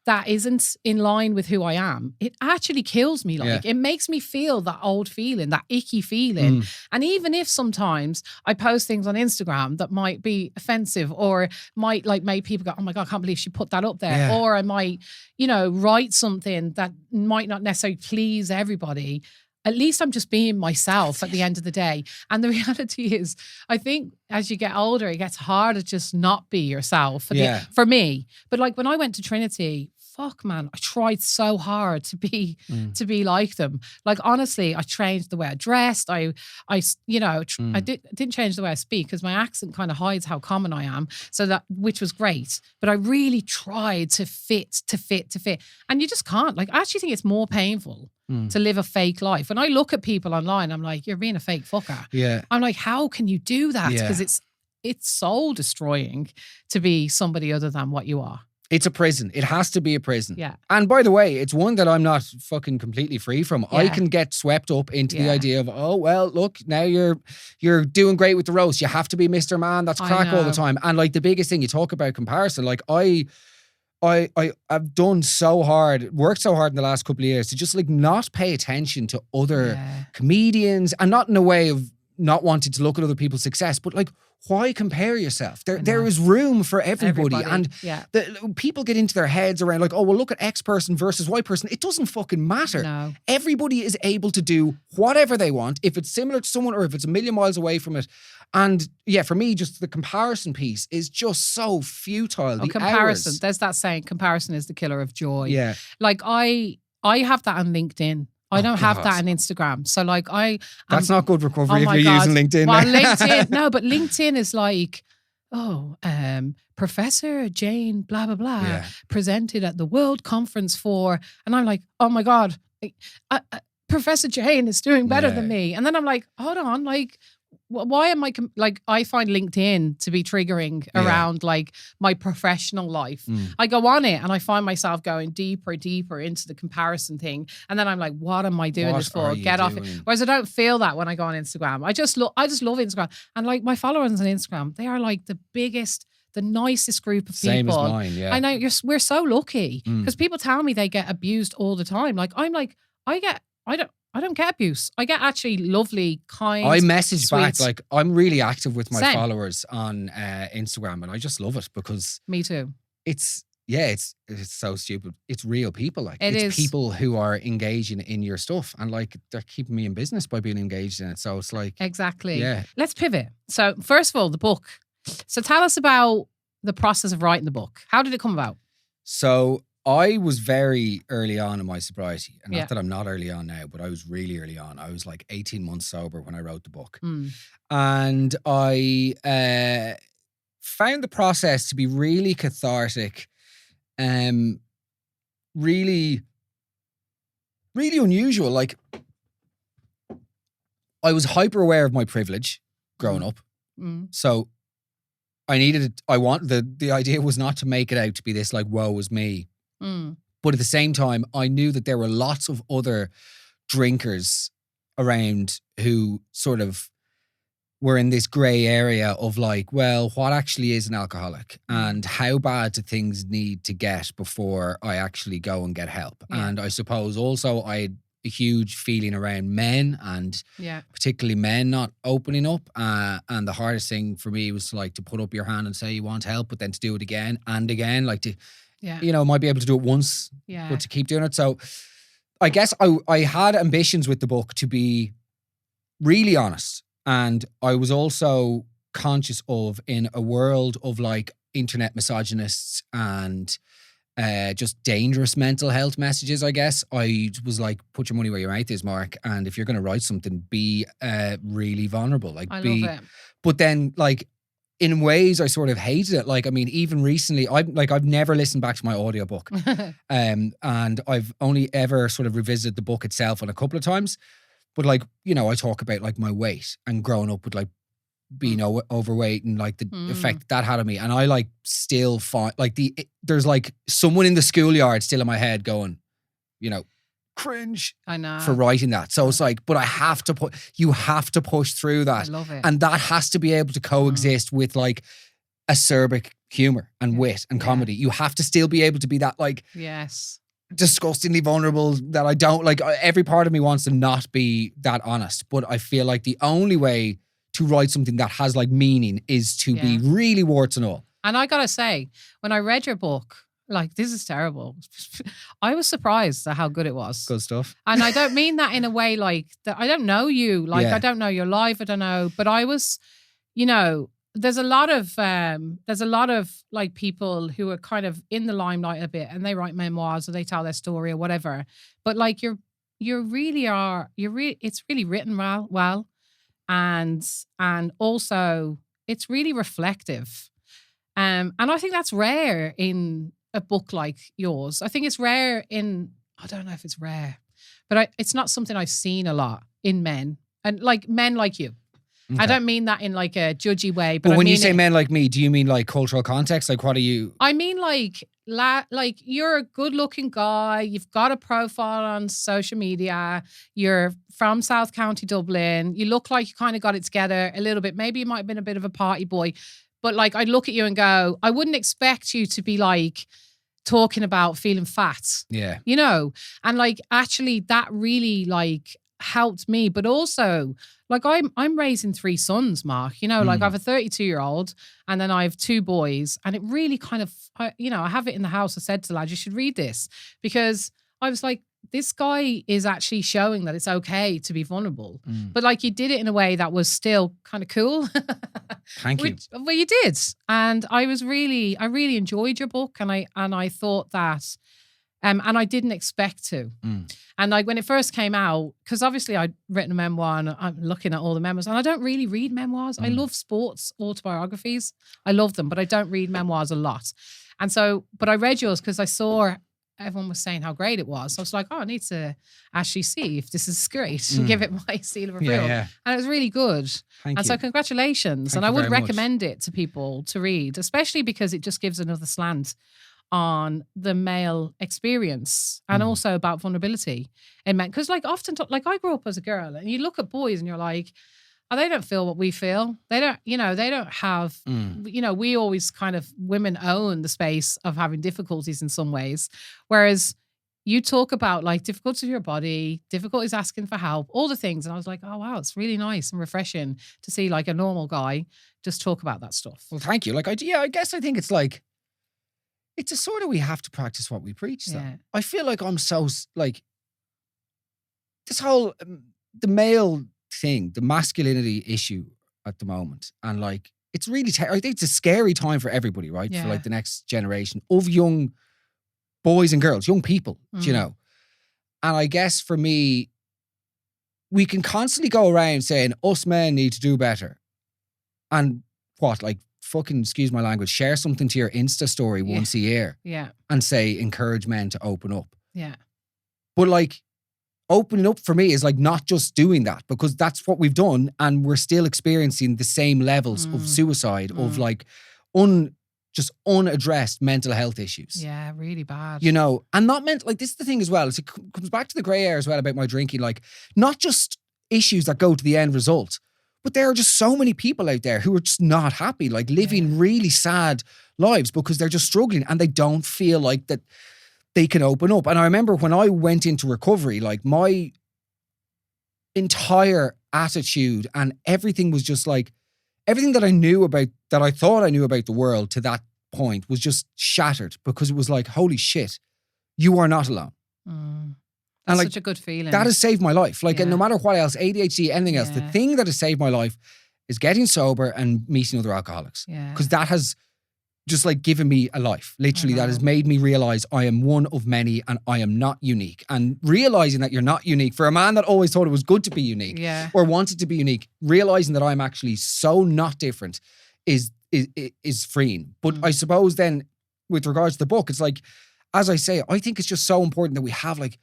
Speaker 1: that isn't in line with who I am, it actually kills me. Like, it makes me feel that old feeling, that icky feeling. And even if sometimes I post things on Instagram that might be offensive or might like make people go, oh my God, I can't believe she put that up there. Or I might, you know, write something that might not necessarily please everybody. At least I'm just being myself at the end of the day. And the reality is, I think as you get older, it gets harder to just not be yourself. For me. But like when I went to Trinity, fuck man, I tried so hard to be like them. Like honestly, I changed the way I dressed. I didn't change the way I speak because my accent kind of hides how common I am. So that, which was great. But I really tried to fit. And you just can't. Like I actually think it's more painful to live a fake life. When I look at people online, I'm like, you're being a fake fucker.
Speaker 2: Yeah.
Speaker 1: I'm like, how can you do that? Because it's soul destroying to be somebody other than what you are.
Speaker 2: It's a prison. It has to be a prison.
Speaker 1: Yeah.
Speaker 2: And by the way, it's one that I'm not fucking completely free from. I can get swept up into the idea of, oh, well, look, now you're doing great with the roast. You have to be Mr. Man. That's crack all the time. And like the biggest thing, you talk about comparison. Like I've done so hard, worked so hard in the last couple of years to just like not pay attention to other comedians, and not in a way of not wanting to look at other people's success, but like, why compare yourself? There is room for everybody. And people get into their heads around like, oh, well, look at X person versus Y person. It doesn't fucking matter.
Speaker 1: No.
Speaker 2: Everybody is able to do whatever they want, if it's similar to someone or if it's a million miles away from it. And yeah, for me, just the comparison piece is just so futile. The
Speaker 1: comparison.
Speaker 2: hours.
Speaker 1: There's that saying, comparison is the killer of joy.
Speaker 2: Yeah.
Speaker 1: Like I have that on LinkedIn. I don't have that on Instagram. So like
Speaker 2: that's not good recovery if you're using LinkedIn.
Speaker 1: Well, LinkedIn, no, but LinkedIn is like, Professor Jane, blah, blah, blah, presented at the World Conference for, and I'm like, oh my God, Professor Jane is doing better than me. And then I'm like, hold on, like, why am I, I find LinkedIn to be triggering around like my professional life. I go on it and I find myself going deeper into the comparison thing. And then I'm like, what am I doing this for? Get off it. Whereas I don't feel that when I go on Instagram. I just love Instagram. And like my followers on Instagram, they are like the biggest, the nicest group of people.
Speaker 2: Same as mine, yeah.
Speaker 1: I know we're so lucky because people tell me they get abused all the time. Like I'm like, I don't get abuse. I get actually lovely, kind.
Speaker 2: I message
Speaker 1: sweet.
Speaker 2: back, like, I'm really active with my followers on Instagram, and I just love it because
Speaker 1: me too.
Speaker 2: It's so stupid. It's real people, like
Speaker 1: it's
Speaker 2: people who are engaging in your stuff, and like they're keeping me in business by being engaged in it. So it's like
Speaker 1: exactly.
Speaker 2: Yeah.
Speaker 1: Let's pivot. So first of all, the book. So tell us about the process of writing the book. How did it come about?
Speaker 2: So I was very early on in my sobriety. And not that I'm not early on now, but I was really early on. I was like 18 months sober when I wrote the book. And I found the process to be really cathartic, really, really unusual. Like, I was hyper aware of my privilege growing up. So the idea was not to make it out to be this like, woe is me. But at the same time, I knew that there were lots of other drinkers around who sort of were in this grey area of like, well, what actually is an alcoholic and how bad do things need to get before I actually go and get help? And I suppose also I had a huge feeling around men and particularly men not opening up. And the hardest thing for me was like to put up your hand and say you want help, but then to do it again and again, like to... might be able to do it once, but to keep doing it. So I guess I had ambitions with the book to be really honest. And I was also conscious of, in a world of like internet misogynists and just dangerous mental health messages, I guess, I was like, put your money where your mouth is, Mark. And if you're going to write something, be really vulnerable. Like,
Speaker 1: love it.
Speaker 2: But then like, in ways I sort of hated it. Like, I mean, even recently, I've never listened back to my audiobook. And I've only ever sort of revisited the book itself on a couple of times. But like, I talk about like my weight and growing up with like being overweight and like the effect that had on me. And I like still find like there's like someone in the schoolyard still in my head going, cringe.
Speaker 1: I know.
Speaker 2: For writing that. So it's like, but you have to push through that.
Speaker 1: I love it.
Speaker 2: And that has to be able to coexist with like acerbic humor and wit and comedy. You have to still be able to be that like disgustingly vulnerable that I don't like. Every part of me wants to not be that honest, but I feel like the only way to write something that has like meaning is to be really warts and all.
Speaker 1: And I gotta say, when I read your book, like, this is terrible. I was surprised at how good it was.
Speaker 2: Good stuff.
Speaker 1: And I don't mean that in a way like that. I don't know you. Like, I don't know your life. I don't know. But I was, there's a lot of like people who are kind of in the limelight a bit and they write memoirs or they tell their story or whatever. But like, it's really written well. And also it's really reflective. And I think that's rare in a book like yours. I think it's rare I don't know if it's rare, but it's not something I've seen a lot in men and like men like you. Okay. I don't mean that in like a judgy way, but
Speaker 2: when you say men like me, do you mean like cultural context? Like, what are you?
Speaker 1: I mean like you're a good looking guy. You've got a profile on social media. You're from South County, Dublin. You look like you kind of got it together a little bit. Maybe you might have been a bit of a party boy. But like, I'd look at you and go, I wouldn't expect you to be like talking about feeling fat,
Speaker 2: Yeah.
Speaker 1: you know, and like actually that really like helped me. But also like I'm raising 3 sons, Mark, you know, like I have a 32-year-old and then I have 2 boys, and it really kind of, you know, I have it in the house. I said to the lad, you should read this, because I was like, this guy is actually showing that it's okay to be vulnerable. But like, you did it in a way that was still kind of cool.
Speaker 2: Thank you.
Speaker 1: Well, you did. And I really enjoyed your book. And I thought that, and I didn't expect to. And like when it first came out, because obviously I'd written a memoir and I'm looking at all the memoirs, and I don't really read memoirs. I love sports autobiographies. I love them, but I don't read memoirs a lot. And so, but I read yours because I saw everyone was saying how great it was. So I was like, oh, I need to actually see if this is great and give it my seal of approval.
Speaker 2: Yeah.
Speaker 1: And it was really good.
Speaker 2: Thank you.
Speaker 1: So congratulations.
Speaker 2: Thank
Speaker 1: and I
Speaker 2: you
Speaker 1: would
Speaker 2: very much.
Speaker 1: recommend it to people to read, especially because it just gives another slant on the male experience and also about vulnerability in men. Because like often, like I grew up as a girl, and you look at boys and you're like, oh, they don't feel what we feel. They don't, you know, they don't have, you know, we always kind of, women own the space of having difficulties in some ways. Whereas you talk about like difficulties of your body, difficulties asking for help, all the things. And I was like, oh, wow, it's really nice and refreshing to see like a normal guy just talk about that stuff.
Speaker 2: Well, thank you. Like, I guess I think it's like, it's a sort of, we have to practice what we preach. Though.
Speaker 1: Yeah.
Speaker 2: I feel like I'm so like, this whole, the male thing, the masculinity issue at the moment. And like, it's really, I think it's a scary time for everybody, right?
Speaker 1: Yeah.
Speaker 2: For like the next generation of young boys and girls, young people, you know? And I guess for me, we can constantly go around saying us men need to do better. And what, like fucking, excuse my language, share something to your Insta story once a year.
Speaker 1: Yeah.
Speaker 2: And say, encourage men to open up.
Speaker 1: Yeah.
Speaker 2: But like, opening up for me is like not just doing that, because that's what we've done, and we're still experiencing the same levels of suicide, of like just unaddressed mental health issues.
Speaker 1: Yeah, really bad.
Speaker 2: You know, and not meant like, this is the thing as well. It comes back to the grey area as well about my drinking, like not just issues that go to the end result, but there are just so many people out there who are just not happy, like living really sad lives because they're just struggling and they don't feel like that they can open up. And I remember when I went into recovery, like my entire attitude and everything was just like, everything that I knew about, that I thought I knew about the world to that point was just shattered, because it was like, holy shit, you are not alone. And like,
Speaker 1: such a good feeling.
Speaker 2: that has saved my life. Like, and no matter what else, ADHD, anything else, the thing that has saved my life is getting sober and meeting other alcoholics. Because that has just like given me a life. Literally, that has made me realize I am one of many and I am not unique. And realizing that you're not unique, for a man that always thought it was good to be unique or wanted to be unique, realizing that I'm actually so not different is freeing. But I suppose then with regards to the book, it's like, as I say, I think it's just so important that we have like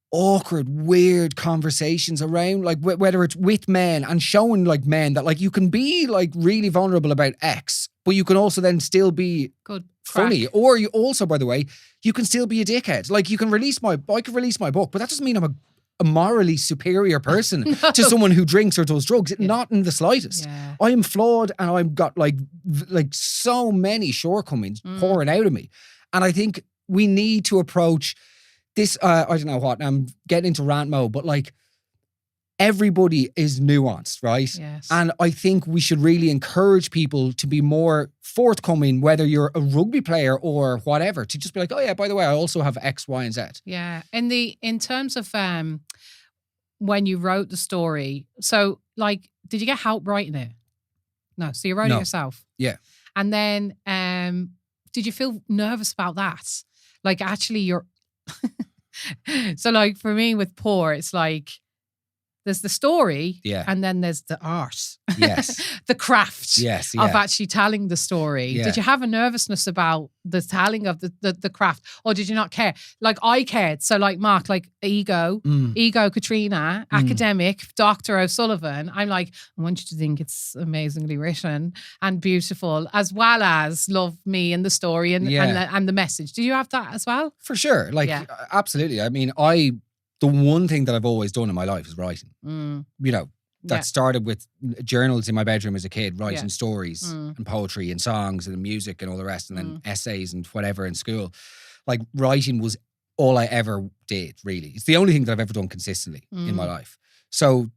Speaker 2: awkward, weird conversations around, like whether it's with men and showing like men that like you can be like really vulnerable about X, but you can also then still be
Speaker 1: good,
Speaker 2: funny.
Speaker 1: crack.
Speaker 2: Or you also, by the way, you can still be a dickhead. Like you can I could release my book, but that doesn't mean I'm a morally superior person to someone who drinks or does drugs. Not in the slightest. I am flawed and I've got like so many shortcomings pouring out of me. And I think we need to approach this, I don't know what, I'm getting into rant mode, but like everybody is nuanced, right?
Speaker 1: Yes.
Speaker 2: And I think we should really encourage people to be more forthcoming, whether you're a rugby player or whatever, to just be like, oh yeah, by the way, I also have X, Y, and Z.
Speaker 1: Yeah. In terms of when you wrote the story, so like, did you get help writing it? No. So you wrote it yourself?
Speaker 2: Yeah.
Speaker 1: And then did you feel nervous about that? Like actually you're... So like for me with Poor, it's like there's the story and then there's the art.
Speaker 2: Yes.
Speaker 1: The craft
Speaker 2: of
Speaker 1: actually telling the story.
Speaker 2: Yeah.
Speaker 1: Did you have a nervousness about the telling of the craft, or did you not care? Like I cared. So like Mark, like ego Katriona, academic, Dr. O'Sullivan. I'm like, I want you to think it's amazingly written and beautiful, as well as love me and the story and the message. Did you have that as well?
Speaker 2: For sure. Like, absolutely. I mean, the one thing that I've always done in my life is writing. You know, that started with journals in my bedroom as a kid, writing stories
Speaker 1: Mm.
Speaker 2: and poetry and songs and music and all the rest, and then essays and whatever in school. Like writing was all I ever did, really. It's the only thing that I've ever done consistently in my life. So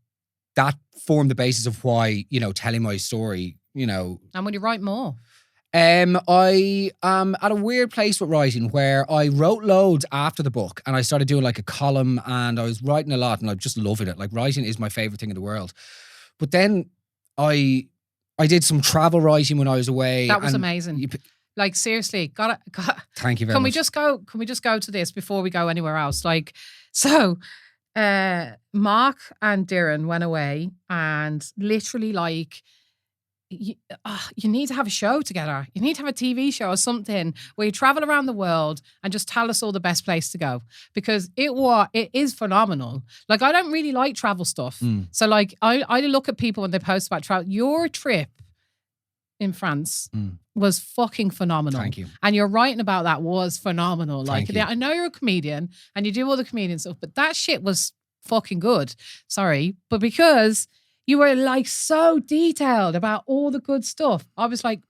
Speaker 2: that formed the basis of why, you know, telling my story, you know.
Speaker 1: And when you write more?
Speaker 2: I am at a weird place with writing where I wrote loads after the book and I started doing like a column and I was writing a lot and I'm just loving it. Like writing is my favorite thing in the world. But then I did some travel writing when I was away.
Speaker 1: That was amazing. Like seriously, got
Speaker 2: thank you very
Speaker 1: much. Can we just go to this before we go anywhere else? Like, so Mark and Darren went away and literally like, you need to have a show together. You need to have a TV show or something where you travel around the world and just tell us all the best place to go, because it is phenomenal. Like, I don't really like travel stuff. So like I look at people when they post about travel. Your trip in France was fucking phenomenal.
Speaker 2: Thank you.
Speaker 1: And your writing about that was phenomenal. Like,
Speaker 2: Thank you.
Speaker 1: I know you're a comedian and you do all the comedian stuff, but that shit was fucking good. Sorry, but because you were like so detailed about all the good stuff. I was like,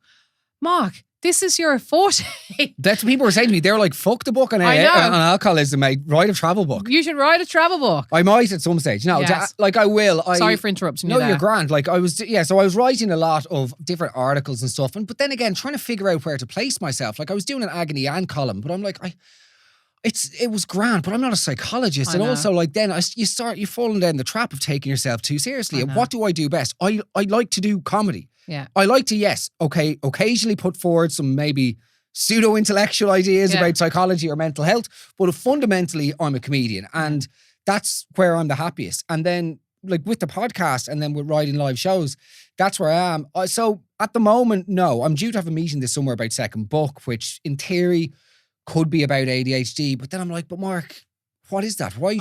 Speaker 1: Mark, this is your forte.
Speaker 2: That's what people were saying to me. They were like, fuck the book on alcoholism, mate. Write a travel book.
Speaker 1: You should write a travel book.
Speaker 2: I might at some stage. No,
Speaker 1: Yes.
Speaker 2: like I will.
Speaker 1: Sorry for interrupting you
Speaker 2: No,
Speaker 1: there.
Speaker 2: you're grand. Like so I was writing a lot of different articles and stuff. But then again, trying to figure out where to place myself. Like I was doing an Agony Ann column, but I'm like, it was grand, but I'm not a psychologist. And also like then you fall down the trap of taking yourself too seriously. And what do I do best? I like to do comedy.
Speaker 1: Yeah.
Speaker 2: I like to, occasionally put forward some maybe pseudo-intellectual ideas about psychology or mental health, but fundamentally I'm a comedian and that's where I'm the happiest. And then like with the podcast and then with writing live shows, that's where I am. So at the moment, no, I'm due to have a meeting this summer about second book, which in theory could be about ADHD, but then I'm like, but Mark, what is that? Why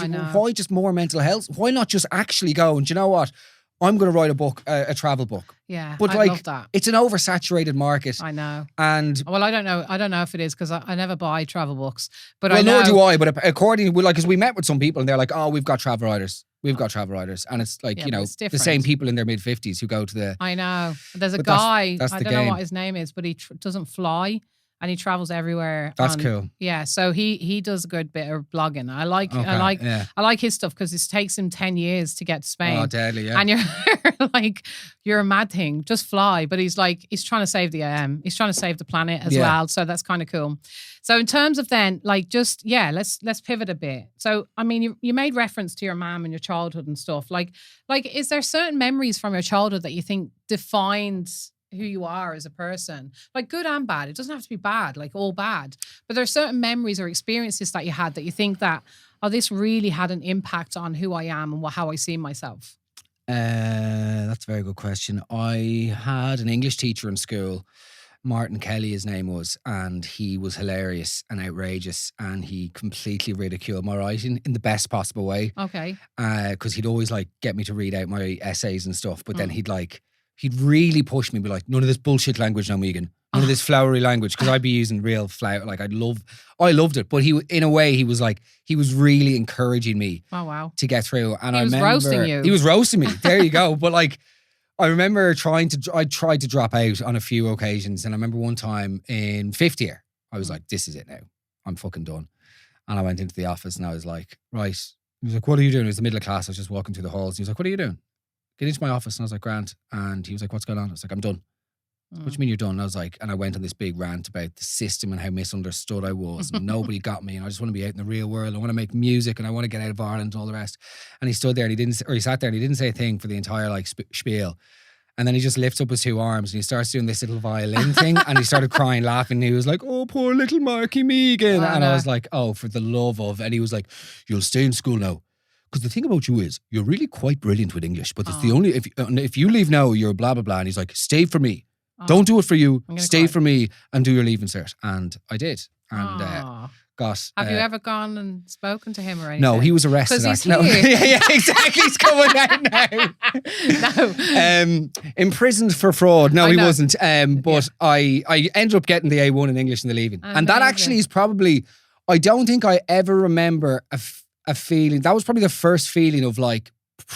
Speaker 2: just more mental health? Why not just actually go and, do you know what? I'm going to write a book, a travel book.
Speaker 1: Yeah,
Speaker 2: but
Speaker 1: I love that.
Speaker 2: It's an oversaturated market.
Speaker 1: I know.
Speaker 2: And
Speaker 1: well, I don't know if it is because I never buy travel books. But
Speaker 2: well,
Speaker 1: I know.
Speaker 2: nor do I. But according to because we met with some people and they're like, oh, we've got travel writers. We've got travel writers, and it's like the same people in their mid-50s who go to the.
Speaker 1: I know. There's a guy.
Speaker 2: That's
Speaker 1: I don't know what his name is, but he doesn't fly. And he travels everywhere.
Speaker 2: That's cool.
Speaker 1: Yeah, so he does a good bit of blogging. I like his stuff because it takes him 10 years to get to Spain.
Speaker 2: Oh, deadly, yeah.
Speaker 1: And you're like, you're a mad thing. Just fly. But he's trying to save the planet as well. So that's kind of cool. So in terms of then, like, just let's pivot a bit. So I mean, you made reference to your mom and your childhood and stuff. Like, is there certain memories from your childhood that you think defined who you are as a person, like good and bad? It doesn't have to be bad, like all bad, but there are certain memories or experiences that you had that you think that, oh, this really had an impact on who I am and how I see myself.
Speaker 2: That's a very good question. I had an English teacher in school, Martin Kelly his name was, and he was hilarious and outrageous and he completely ridiculed my writing in the best possible way.
Speaker 1: Okay.
Speaker 2: Because he'd always like get me to read out my essays and stuff, but then he'd really push me and be like, none of this bullshit language now, Mehigan. None of this flowery language, because I'd be using real flower. Like I loved it. But in a way, he was really encouraging me to get through. And
Speaker 1: he was roasting you.
Speaker 2: He was roasting me. There you go. But like, I remember I tried to drop out on a few occasions. And I remember one time in fifth year, I was like, this is it now. I'm fucking done. And I went into the office and I was like, right. He was like, what are you doing? It was the middle of class. I was just walking through the halls. He was like, what are you doing? Get into my office. And I was like, Grant. And he was like, what's going on? I was like, I'm done. What do you mean you're done? And I was like, and I went on this big rant about the system and how misunderstood I was. And nobody got me. And I just want to be out in the real world. I want to make music and I want to get out of Ireland and all the rest. And he stood there and he sat there and he didn't say a thing for the entire like spiel. And then he just lifts up his two arms and he starts doing this little violin thing and he started crying, laughing. And he was like, oh, poor little Marky Mehigan. And I was like, oh, for the love of. And he was like, you'll stay in school now. Because the thing about you is, you're really quite brilliant with English, but it's the only, if you leave now, you're blah, blah, blah. And he's like, stay for me. Don't do it for you. Stay for me and do your leaving cert. And I did. And
Speaker 1: Have you ever gone and spoken to him or anything?
Speaker 2: No, he was arrested.
Speaker 1: Because he's
Speaker 2: No.
Speaker 1: here.
Speaker 2: Yeah, exactly. He's coming out now.
Speaker 1: No.
Speaker 2: Imprisoned for fraud. No, he wasn't. But I ended up getting the A1 in English in the leaving.
Speaker 1: Amazing.
Speaker 2: And that actually is probably, I don't think I ever remember a feeling. That was probably the first feeling of like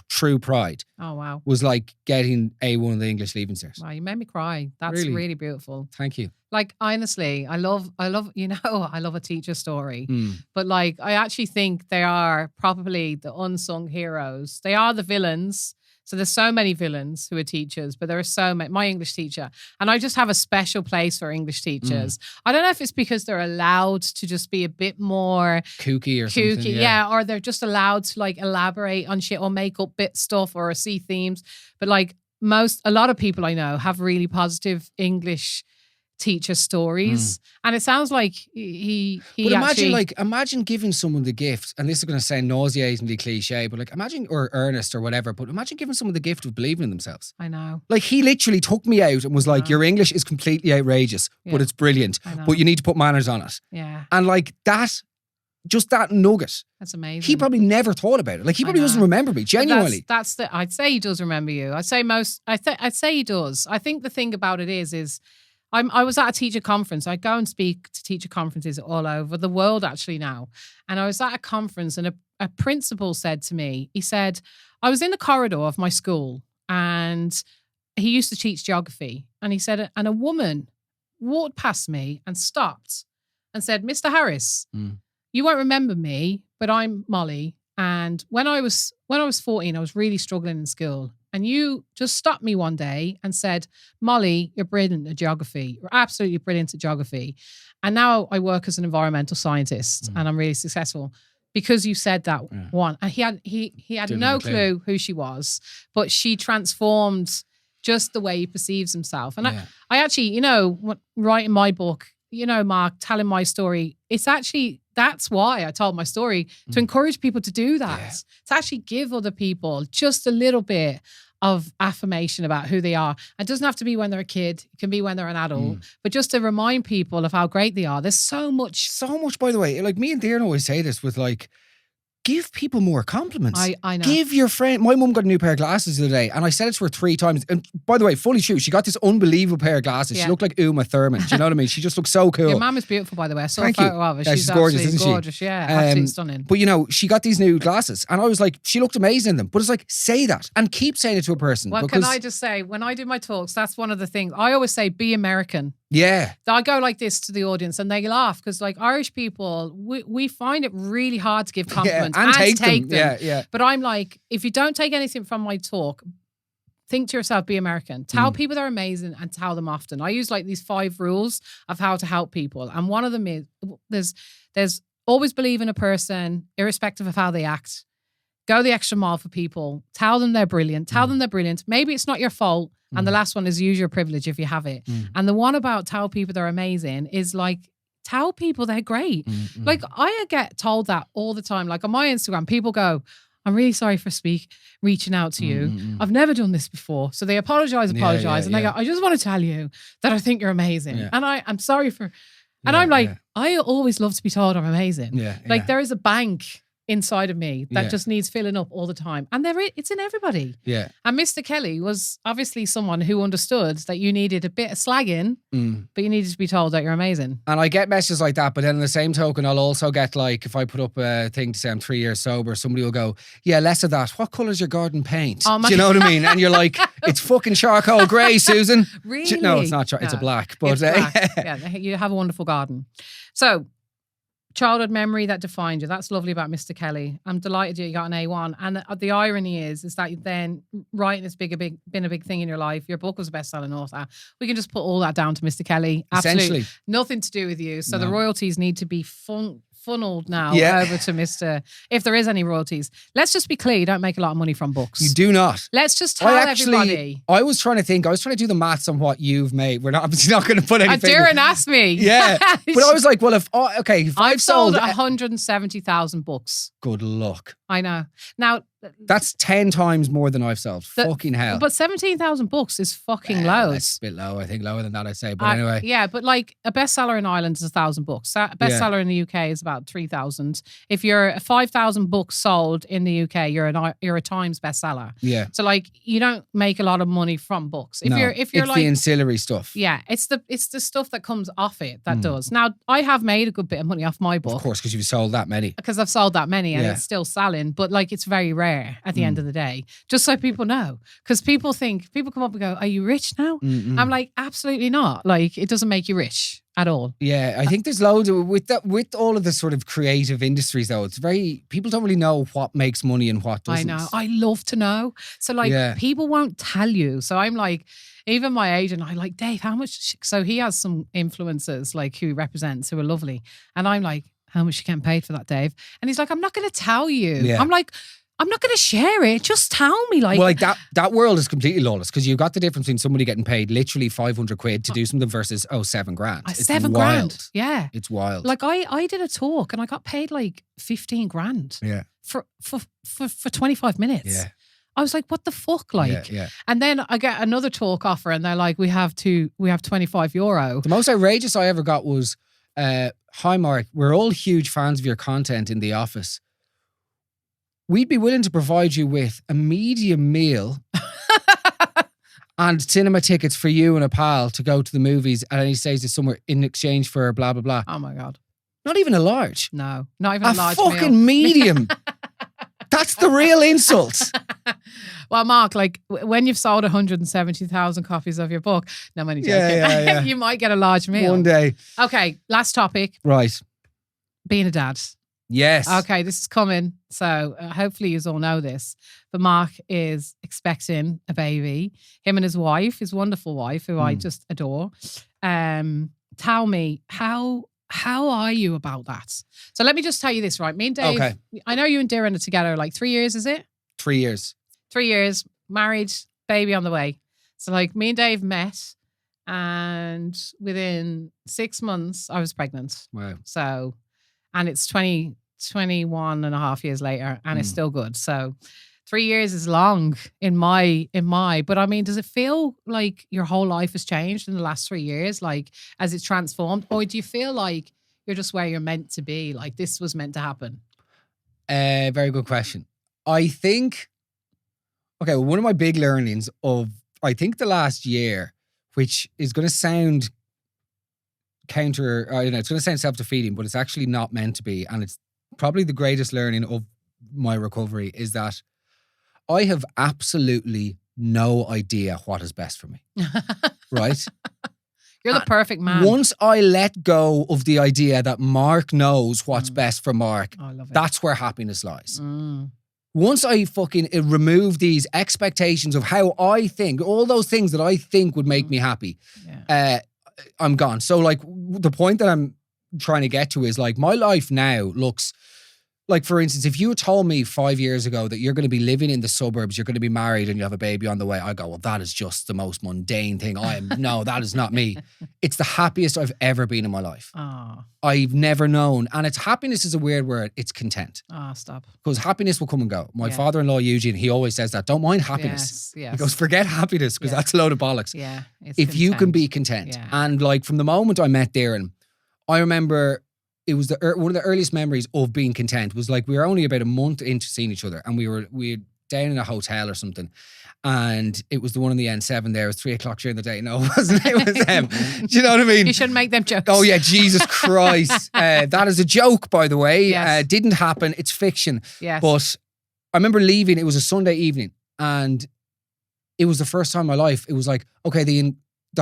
Speaker 2: true pride
Speaker 1: Oh, wow.
Speaker 2: was like getting A1 in the English Leaving Cert.
Speaker 1: Wow, you made me cry. That's
Speaker 2: Really?
Speaker 1: really beautiful.
Speaker 2: Thank you.
Speaker 1: Like, honestly, I love, you know, I love a teacher story.
Speaker 2: Mm.
Speaker 1: But like, I actually think they are probably the unsung heroes. They are the villains. So there's so many villains who are teachers, but there are so many. My English teacher, and I just have a special place for English teachers. I don't know if it's because they're allowed to just be a bit more
Speaker 2: Kooky or
Speaker 1: kooky,
Speaker 2: something.
Speaker 1: yeah, or they're just allowed to like elaborate on shit or make up bit stuff or see themes. But like a lot of people I know have really positive English teacher stories, and it sounds like he
Speaker 2: But imagine giving someone the gift, and this is going to sound nauseatingly cliche, but like imagine, or earnest or whatever, but imagine giving someone the gift of believing in themselves.
Speaker 1: I know.
Speaker 2: Like he literally took me out and was like, your English is completely outrageous, but it's brilliant, but you need to put manners on it.
Speaker 1: Yeah.
Speaker 2: And like that, just that nugget.
Speaker 1: That's amazing.
Speaker 2: He probably never thought about it. Like he probably doesn't remember me, genuinely.
Speaker 1: I'd say he does remember you. I'd say he does. I think the thing about it is I was at a teacher conference. I go and speak to teacher conferences all over the world actually now. And I was at a conference and a principal said to me, he said, I was in the corridor of my school and he used to teach geography. And he said, and a woman walked past me and stopped and said, Mr. Harris, you won't remember me, but I'm Molly. And when I was 14, I was really struggling in school. And you just stopped me one day and said, Molly, you're brilliant at geography. You're absolutely brilliant at geography. And now I work as an environmental scientist and I'm really successful because you said that one. And he had no clue who she was, but she transformed just the way he perceives himself. And I actually, you know, writing my book, you know, Mark, telling my story, it's actually, that's why I told my story, to encourage people to do that, to actually give other people just a little bit of affirmation about who they are. It doesn't have to be when they're a kid. It can be when they're an adult, but just to remind people of how great they are. There's so much,
Speaker 2: by the way. Like me and Darren always say this with like, give people more compliments.
Speaker 1: I know.
Speaker 2: Give your friend. My mum got a new pair of glasses the other day, and I said it to her 3 times. And by the way, fully true. She got this unbelievable pair of glasses. She looked like Uma Thurman. Do you know what I mean? She just looked so cool.
Speaker 1: Your mum is beautiful, by the way. I saw
Speaker 2: Thank
Speaker 1: a photo
Speaker 2: you.
Speaker 1: of her.
Speaker 2: Yeah, she's gorgeous, isn't she?
Speaker 1: Gorgeous, yeah. Absolutely stunning.
Speaker 2: But you know, she got these new glasses, and I was like, she looked amazing in them. But it's like, say that and keep saying it to a person.
Speaker 1: Well, can I just say, when I do my talks, that's one of the things I always say: be American.
Speaker 2: Yeah.
Speaker 1: I go like this to the audience and they laugh because like Irish people, we find it really hard to give compliments and take them.
Speaker 2: Yeah.
Speaker 1: But I'm like, if you don't take anything from my talk, think to yourself, be American. Tell people they're amazing and tell them often. I use like these 5 rules of how to help people. And one of them is there's always believe in a person, irrespective of how they act. Go the extra mile for people. Tell them they're brilliant. Tell them they're brilliant. Maybe it's not your fault. And the last one is use your privilege if you have it. And the one about tell people they're amazing is like, tell people they're great. Like I get told that all the time. Like on my Instagram, people go, I'm really sorry for reaching out to you. I've never done this before. So they apologize. And they go, I just want to tell you that I think you're amazing. And I'm sorry for, and I'm like, I always love to be told I'm amazing. Like there is a bank inside of me that just needs filling up all the time. And it's in everybody.
Speaker 2: Yeah.
Speaker 1: And Mr. Kelly was obviously someone who understood that you needed a bit of slagging, but you needed to be told that you're amazing.
Speaker 2: And I get messages like that, but then in the same token, I'll also get like, if I put up a thing to say I'm 3 years sober, somebody will go, yeah, less of that. What colour's your garden paint?
Speaker 1: Oh,
Speaker 2: do you know what I mean? And you're like, it's fucking charcoal grey, Susan.
Speaker 1: Really?
Speaker 2: No, it's not. It's a black. But
Speaker 1: it's black. Yeah, you have a wonderful garden. So, childhood memory that defined you. That's lovely about Mr. Kelly. I'm delighted you got an A1. And the irony is that then writing has been a big thing in your life. Your book was a best-selling author. We can just put all that down to Mr. Kelly. Absolutely.
Speaker 2: Essentially.
Speaker 1: Nothing to do with you. So the royalties need to be funneled now over to Mr. If there is any royalties. Let's just be clear, you don't make a lot of money from books.
Speaker 2: You do not.
Speaker 1: Let's just tell everybody.
Speaker 2: I was trying to do the maths on what you've made. We're not obviously not going to put anything.
Speaker 1: Darren asked me.
Speaker 2: Yeah. But I was like, well, if I've
Speaker 1: sold 170,000 books.
Speaker 2: Good luck.
Speaker 1: I know. Now,
Speaker 2: that's 10 times more than I've sold. Fucking hell.
Speaker 1: But 17,000 books is fucking loads.
Speaker 2: That's a bit low. I think lower than that, I'd say. But anyway.
Speaker 1: Yeah, but like a bestseller in Ireland is 1,000 books. A bestseller in the UK is about 3,000. If you're 5,000 books sold in the UK, you're a Times bestseller.
Speaker 2: Yeah.
Speaker 1: So like you don't make a lot of money from books. If you're
Speaker 2: it's
Speaker 1: like
Speaker 2: the ancillary stuff.
Speaker 1: Yeah, it's the stuff that comes off it that does. Now I have made a good bit of money off my book.
Speaker 2: Of course, because you've sold that many.
Speaker 1: Because I've sold that many and it's still selling. in, but like it's very rare at the end of the day, just so people know. Because people come up and go, are you rich now? I'm like, absolutely not. Like, it doesn't make you rich at all.
Speaker 2: Yeah, I think there's loads of, with all of the sort of creative industries though, it's very, people don't really know what makes money and what doesn't.
Speaker 1: I know. I love to know. So like people won't tell you. So I'm like, even my agent, I like, Dave, how much? So he has some influencers like who he represents who are lovely. And I'm like, how much you getting paid for that, Dave? And he's like, I'm not going to tell you.
Speaker 2: Yeah.
Speaker 1: I'm like, I'm not going to share it. Just tell me. Like,
Speaker 2: well, like that world is completely lawless because you've got the difference between somebody getting paid literally 500 quid to do something versus, $7 grand. It's
Speaker 1: 7
Speaker 2: wild.
Speaker 1: grand. Yeah.
Speaker 2: It's wild.
Speaker 1: Like I did a talk and I got paid like 15 grand.
Speaker 2: Yeah.
Speaker 1: For 25 minutes.
Speaker 2: Yeah.
Speaker 1: I was like, what the fuck? Like,
Speaker 2: yeah.
Speaker 1: And then I get another talk offer and they're like, we have €25.
Speaker 2: The most outrageous I ever got was, hi Mark, we're all huge fans of your content in the office. We'd be willing to provide you with a medium meal and cinema tickets for you and a pal to go to the movies at any stage somewhere in exchange for blah, blah, blah.
Speaker 1: Oh my God.
Speaker 2: Not even a large.
Speaker 1: No, not even a large
Speaker 2: fucking medium. That's the real insult.
Speaker 1: Well, Mark, like when you've sold 170,000 copies of your book, no, I'm only joking.
Speaker 2: Yeah.
Speaker 1: You might get a large meal.
Speaker 2: One day.
Speaker 1: Okay, last topic.
Speaker 2: Right.
Speaker 1: Being a dad.
Speaker 2: Yes.
Speaker 1: Okay, this is coming. So hopefully you all know this. But Mark is expecting a baby. Him and his wife, his wonderful wife, who I just adore. Tell me, how are you about that? So let me just tell you this, right? Me and Dave,
Speaker 2: okay.
Speaker 1: I know you and Darren are together like 3 years, is it?
Speaker 2: 3 years.
Speaker 1: 3 years, married, baby on the way. So like me and Dave met and within 6 months I was pregnant.
Speaker 2: Wow.
Speaker 1: So, and it's 21 and a half years later and it's still good. So 3 years is long in my, but I mean, does it feel like your whole life has changed in the last 3 years? Like as it's transformed, or do you feel like you're just where you're meant to be? Like this was meant to happen?
Speaker 2: Very good question. I think, okay, one of my big learnings of, I think the last year, which is going to sound it's going to sound self-defeating, but it's actually not meant to be. And it's probably the greatest learning of my recovery is that I have absolutely no idea what is best for me. Right?
Speaker 1: You're the perfect man.
Speaker 2: Once I let go of the idea that Mark knows what's best for Mark,
Speaker 1: I love it.
Speaker 2: that's where happiness lies. Once I fucking remove these expectations of how I think, all those things that I think would make me happy, I'm gone. So like the point that I'm trying to get to is like my life now looks like, for instance, if you had told me 5 years ago that you're going to be living in the suburbs, you're going to be married and you have a baby on the way, I go, well, that is just the most mundane thing. No, that is not me. It's the happiest I've ever been in my life.
Speaker 1: Oh.
Speaker 2: I've never known. And it's happiness is a weird word. It's content.
Speaker 1: Oh, stop.
Speaker 2: Because happiness will come and go. My father-in-law, Eugene, he always says that. Don't mind happiness.
Speaker 1: Yes.
Speaker 2: He goes, forget happiness because that's a load of bollocks.
Speaker 1: Yeah.
Speaker 2: If you can be content. Yeah. And like from the moment I met Darren, I remember it was one of the earliest memories of being content was like we were only about a month into seeing each other and we were down in a hotel or something and it was the one on the N7 there. It was 3:00 during the day. No, it wasn't. It was them. Do you know what I mean?
Speaker 1: You shouldn't make them jokes.
Speaker 2: Oh yeah, Jesus Christ. That is a joke, by the way.
Speaker 1: Yes.
Speaker 2: Didn't happen. It's fiction.
Speaker 1: Yes.
Speaker 2: But I remember leaving. It was a Sunday evening and it was the first time in my life. It was like, okay, the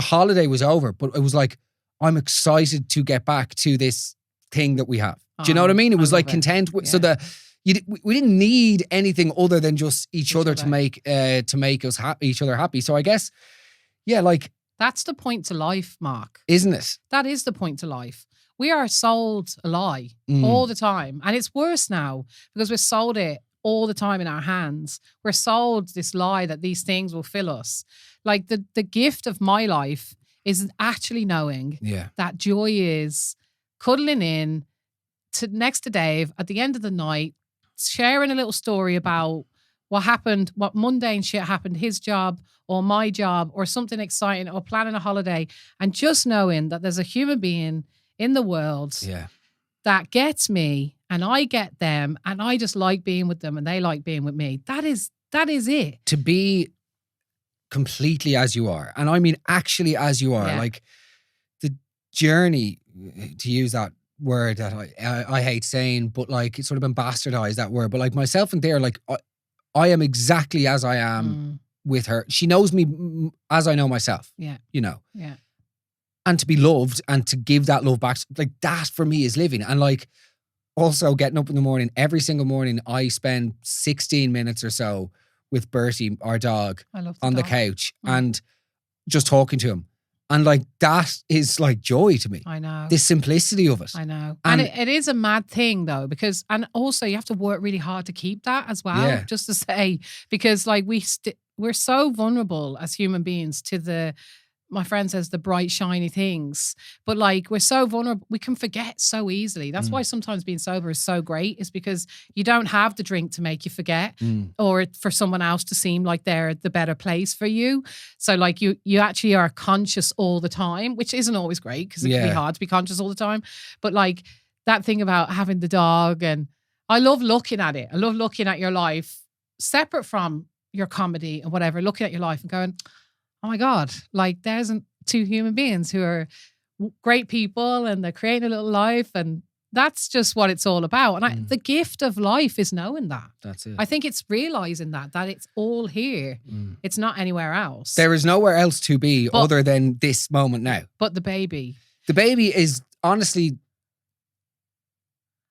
Speaker 2: holiday was over, but it was like, I'm excited to get back to this thing that we have. Do you know what I mean? It was like content with, so we didn't need anything other than just each other to make us each other happy. So I guess, like
Speaker 1: that's the point to life, Mark.
Speaker 2: Isn't it?
Speaker 1: That is the point to life. We are sold a lie all the time, and it's worse now because we're sold it all the time in our hands. We're sold this lie that these things will fill us. Like the gift of my life is actually knowing that joy is cuddling in next to Dave at the end of the night, sharing a little story about what happened, what mundane shit happened, his job or my job or something exciting or planning a holiday, and just knowing that there's a human being in the world that gets me and I get them and I just like being with them and they like being with me. That is it.
Speaker 2: To be completely as you are. And I mean actually as you are. Like the journey, to use that word that I hate saying, but like it's sort of been bastardized, that word. But like myself and there, like I am exactly as I am with her. She knows me as I know myself.
Speaker 1: Yeah.
Speaker 2: You know.
Speaker 1: Yeah.
Speaker 2: And to be loved and to give that love back, like that for me is living. And like also getting up in the morning, every single morning, I spend 16 minutes or so with Bertie, our dog, on the couch and just talking to him. And like that is like joy to me.
Speaker 1: I know.
Speaker 2: The simplicity of it.
Speaker 1: I know. And it is a mad thing though, because, and also you have to work really hard to keep that as well.
Speaker 2: Yeah.
Speaker 1: Just to say, because like we're so vulnerable as human beings to my friend says the bright, shiny things. But like we're so vulnerable, we can forget so easily. That's why sometimes being sober is so great, is because you don't have the drink to make you forget or for someone else to seem like they're the better place for you. So like you actually are conscious all the time, which isn't always great because it can be hard to be conscious all the time. But like that thing about having the dog, and I love looking at it. I love looking at your life separate from your comedy and whatever, looking at your life and going, oh my God, like there's two human beings who are great people and they're creating a little life, and that's just what it's all about. And the gift of life is knowing that.
Speaker 2: That's it.
Speaker 1: I think it's realizing that it's all here. It's not anywhere else.
Speaker 2: There is nowhere else to be other than this moment now.
Speaker 1: But the baby.
Speaker 2: The baby is honestly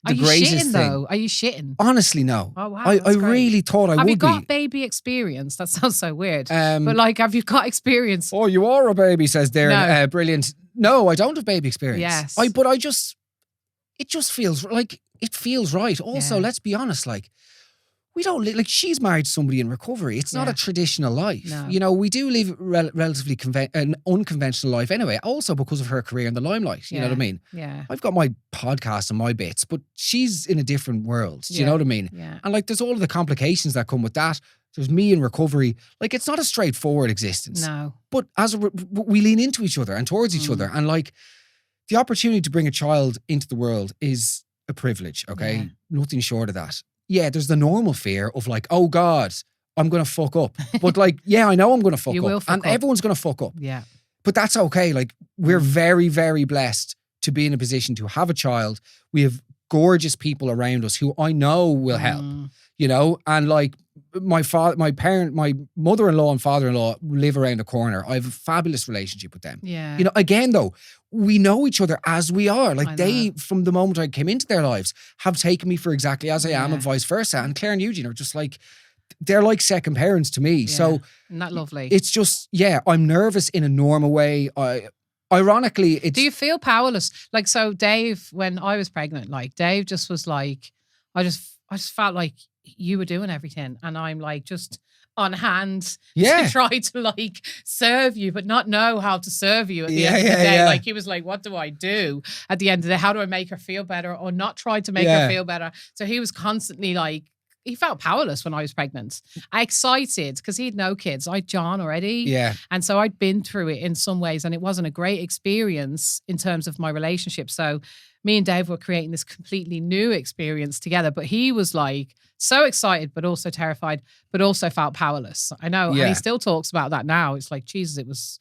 Speaker 2: the greatest thing.
Speaker 1: Though? Are you shitting?
Speaker 2: Honestly, no.
Speaker 1: Oh, wow.
Speaker 2: I really thought I would be.
Speaker 1: Have you got baby experience? That sounds so weird. But like, have you got experience?
Speaker 2: Oh, you are a baby, says Darren.
Speaker 1: No.
Speaker 2: Brilliant. No, I don't have baby experience.
Speaker 1: Yes.
Speaker 2: It just feels like, it feels right. Also, let's be honest, like, we don't like, she's married to somebody in recovery. It's not a traditional life.
Speaker 1: No.
Speaker 2: You know, we do live relatively an unconventional life anyway, also because of her career in the limelight. You know what I mean?
Speaker 1: Yeah.
Speaker 2: I've got my podcast and my bits, but she's in a different world. Do you know what I mean?
Speaker 1: Yeah.
Speaker 2: And like, there's all of the complications that come with that. There's me in recovery. Like, it's not a straightforward existence.
Speaker 1: No.
Speaker 2: But we lean into each other and towards each other. And like, the opportunity to bring a child into the world is a privilege, okay?
Speaker 1: Yeah.
Speaker 2: Nothing short of that. Yeah, there's the normal fear of like, oh God, I'm going to fuck up. But like, yeah, I know I'm going to fuck
Speaker 1: You will
Speaker 2: up.
Speaker 1: fuck
Speaker 2: And
Speaker 1: up.
Speaker 2: everyone's going to fuck up.
Speaker 1: Yeah.
Speaker 2: But that's okay. Like, we're very, very blessed to be in a position to have a child. We have gorgeous people around us who I know will help, you know? And like, my mother-in-law and father-in-law live around the corner. I have a fabulous relationship with them.
Speaker 1: Yeah.
Speaker 2: You know, again though, we know each other as we are. Like, they, from the moment I came into their lives, have taken me for exactly as I am and vice versa. And Claire and Eugene are just like, they're like second parents to me.
Speaker 1: Yeah.
Speaker 2: So
Speaker 1: isn't that lovely?
Speaker 2: it's just, I'm nervous in a normal way. Ironically, it's...
Speaker 1: Do you feel powerless? Like, so Dave, when I was pregnant, like Dave just was like, I just felt like you were doing everything, and I'm like just on hand to try to like serve you, but not know how to serve you at the end of the day.
Speaker 2: Yeah.
Speaker 1: Like, he was like, what do I do at the end of the day? How do I make her feel better or not try to make her feel better? So he was constantly like, he felt powerless when I was pregnant. I excited because he had no kids. I had John already.
Speaker 2: Yeah.
Speaker 1: And so I'd been through it in some ways, and it wasn't a great experience in terms of my relationship. So me and Dave were creating this completely new experience together. But he was like so excited, but also terrified, but also felt powerless. I know.
Speaker 2: Yeah.
Speaker 1: And he still talks about that now. It's like, Jesus, it was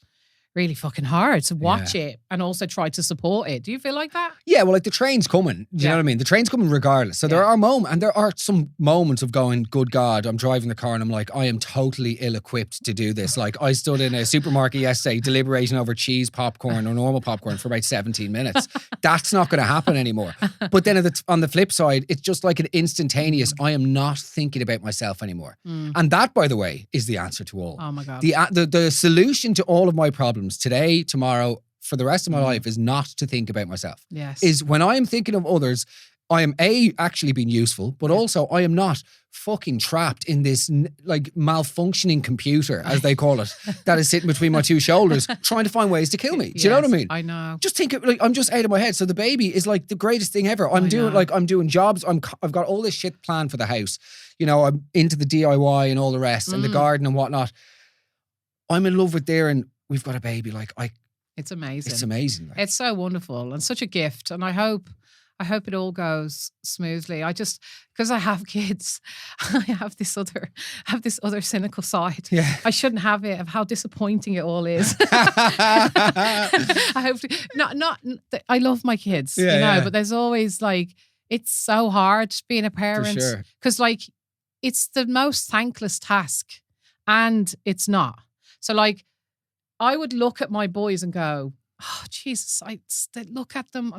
Speaker 1: really fucking hard to watch it and also try to support it. Do you feel like that?
Speaker 2: Yeah, well, like the train's coming. Do you know what I mean? The train's coming regardless. So there are moments, and there are some moments of going, good God, I'm driving the car and I'm like, I am totally ill-equipped to do this. Like, I stood in a supermarket yesterday deliberating over cheese popcorn or normal popcorn for about 17 minutes. That's not going to happen anymore. But then on the flip side, it's just like an instantaneous, I am not thinking about myself anymore. And that, by the way, is the answer to all.
Speaker 1: Oh my God.
Speaker 2: The solution to all of my problems today, tomorrow, for the rest of my life is not to think about myself.
Speaker 1: Yes.
Speaker 2: Is when I am thinking of others, I am actually being useful, but also I am not fucking trapped in this like malfunctioning computer, as they call it, that is sitting between my two shoulders trying to find ways to kill me. Do you know what I mean?
Speaker 1: I know.
Speaker 2: Just think of, like, I'm just out of my head. So the baby is like the greatest thing ever. I'm doing jobs. I've got all this shit planned for the house. You know, I'm into the DIY and all the rest and the garden and whatnot. I'm in love with Darren. We've got a baby. Like,
Speaker 1: it's amazing.
Speaker 2: It's amazing. Like.
Speaker 1: It's so wonderful and such a gift. And I hope I hope it all goes smoothly. Because I have kids, I have this other cynical side.
Speaker 2: Yeah.
Speaker 1: I shouldn't have it, of how disappointing it all is. I hope I love my kids, but there's always like, it's so hard being a parent.
Speaker 2: For sure.
Speaker 1: Because like, it's the most thankless task and it's not. So like, I would look at my boys and go, oh, Jesus, I look at them.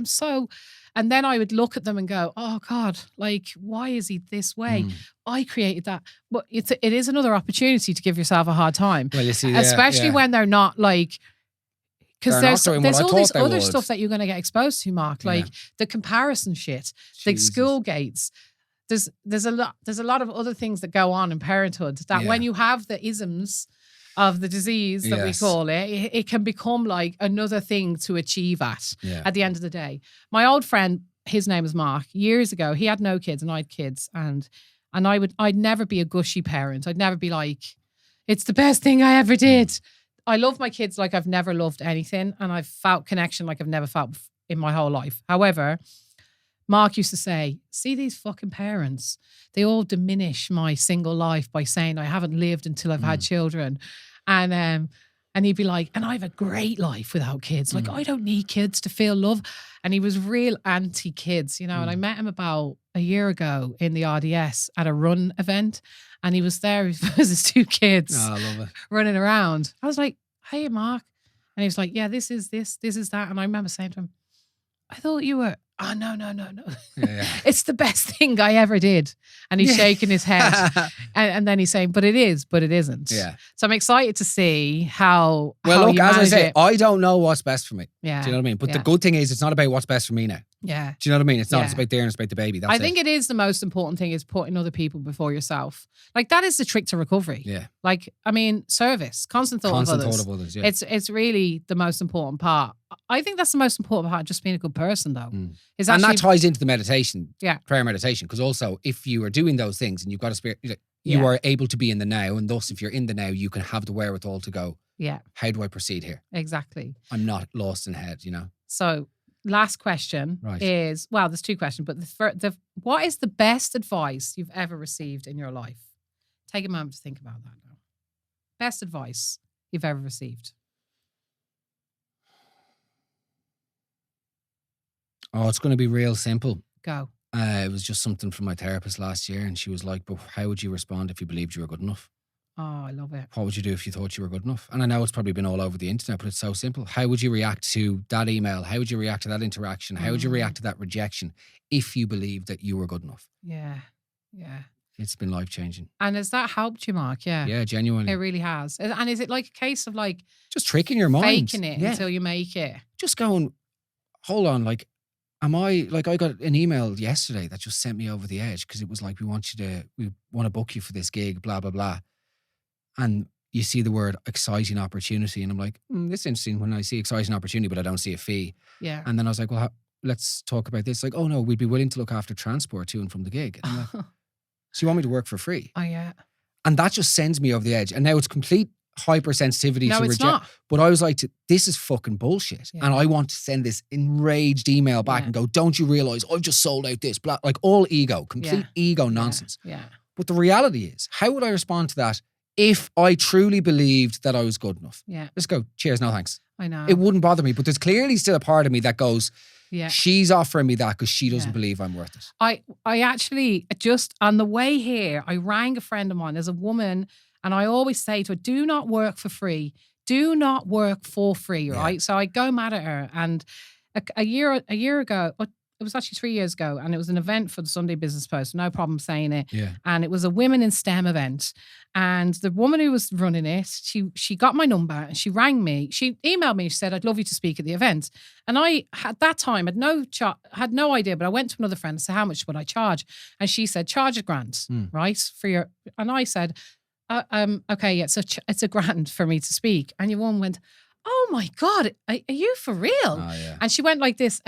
Speaker 1: And then I would look at them and go, oh God, like, why is he this way? I created that. But it is another opportunity to give yourself a hard time. Well, you see, especially when they're not like, because there's all this other stuff that you're going to get exposed to, Mark, like the comparison shit, the school gates. There's a lot of other things that go on in parenthood that when you have the isms of the disease that we call it can become like another thing to achieve at the end of the day. My old friend, his name is Mark, years ago, he had no kids and I had kids, and I'd never be a gushy parent. I'd never be like, it's the best thing I ever did. I love my kids like I've never loved anything, and I've felt connection like I've never felt in my whole life. However, Mark used to say, see these fucking parents, they all diminish my single life by saying I haven't lived until I've had children. And he'd be like, and I have a great life without kids. Like, I don't need kids to feel love. And he was real anti-kids, and I met him about a year ago in the RDS at a run event. And he was there with his 2 kids running around. I was like, hey, Mark. And he was like, yeah, this is that. And I remember saying to him, I thought you were... Oh, no. It's the best thing I ever did. And he's shaking his head. and then he's saying, but it is, but it isn't. Yeah. So I'm excited to see how
Speaker 2: look,
Speaker 1: you
Speaker 2: as I say,
Speaker 1: it.
Speaker 2: I don't know what's best for me.
Speaker 1: Yeah.
Speaker 2: Do you know what I mean? But the good thing is it's not about what's best for me now.
Speaker 1: Yeah.
Speaker 2: Do you know what I mean? It's not. It's about there and it's about the baby.
Speaker 1: I think it is the most important thing, is putting other people before yourself. Like, that is the trick to recovery.
Speaker 2: Yeah.
Speaker 1: Like, I mean, service, constant thought of others.
Speaker 2: Yeah.
Speaker 1: It's really the most important part. I think that's the most important part, just being a good person, though.
Speaker 2: And that ties into the meditation, prayer meditation, because also if you are doing those things and you've got a spirit, you are able to be in the now, and thus if you're in the now, you can have the wherewithal to go, how do I proceed here?
Speaker 1: Exactly.
Speaker 2: I'm not lost in head,
Speaker 1: So last question is, well, there's 2 questions, but what is the best advice you've ever received in your life? Take a moment to think about that now. Best advice you've ever received.
Speaker 2: Oh, it's going to be real simple.
Speaker 1: Go.
Speaker 2: It was just something from my therapist last year, and she was like, but how would you respond if you believed you were good enough?
Speaker 1: Oh, I love it.
Speaker 2: What would you do if you thought you were good enough? And I know it's probably been all over the internet, but it's so simple. How would you react to that email? How would you react to that interaction? How would you react to that rejection if you believed that you were good enough?
Speaker 1: Yeah.
Speaker 2: It's been life-changing.
Speaker 1: And has that helped you, Mark? Yeah.
Speaker 2: Yeah, genuinely.
Speaker 1: It really has. And is it like a case of like...
Speaker 2: just tricking your mind.
Speaker 1: Faking it until you make it?
Speaker 2: Just going, hold on, like... I got an email yesterday that just sent me over the edge, because it was like, we want to book you for this gig, blah, blah, blah. And you see the word exciting opportunity. And I'm like, this is interesting when I see exciting opportunity, but I don't see a fee.
Speaker 1: Yeah.
Speaker 2: And then I was like, well, let's talk about this. Like, oh no, we'd be willing to look after transport to and from the gig. And I'm like, so you want me to work for free?
Speaker 1: Oh yeah.
Speaker 2: And that just sends me over the edge. And now it's complete hypersensitivity to reject.
Speaker 1: Not.
Speaker 2: But I was like, this is fucking bullshit. Yeah. And I want to send this enraged email back and go, don't you realize I've just sold out this? Blah, like all ego, complete ego nonsense.
Speaker 1: Yeah.
Speaker 2: But the reality is, how would I respond to that if I truly believed that I was good enough?
Speaker 1: Yeah.
Speaker 2: Just go, cheers, no thanks.
Speaker 1: I know.
Speaker 2: It wouldn't bother me. But there's clearly still a part of me that goes,
Speaker 1: yeah,
Speaker 2: she's offering me that because she doesn't believe I'm worth it.
Speaker 1: I actually, just on the way here, I rang a friend of mine. There's a woman, and I always say to her, do not work for free. Do not work for free, right? So I go mad at her. And a year ago, it was actually 3 years ago, and it was an event for the Sunday Business Post. No problem saying it.
Speaker 2: Yeah.
Speaker 1: And it was a women in STEM event. And the woman who was running it, she got my number and she rang me. She emailed me. She said, I'd love you to speak at the event. And I, at that time, had no idea, but I went to another friend and said, how much would I charge? And she said, charge $1,000, right? And I said, okay, yeah, so it's $1,000 for me to speak. And your woman went, oh my God, are you for real?
Speaker 2: Oh, yeah.
Speaker 1: And she went like this,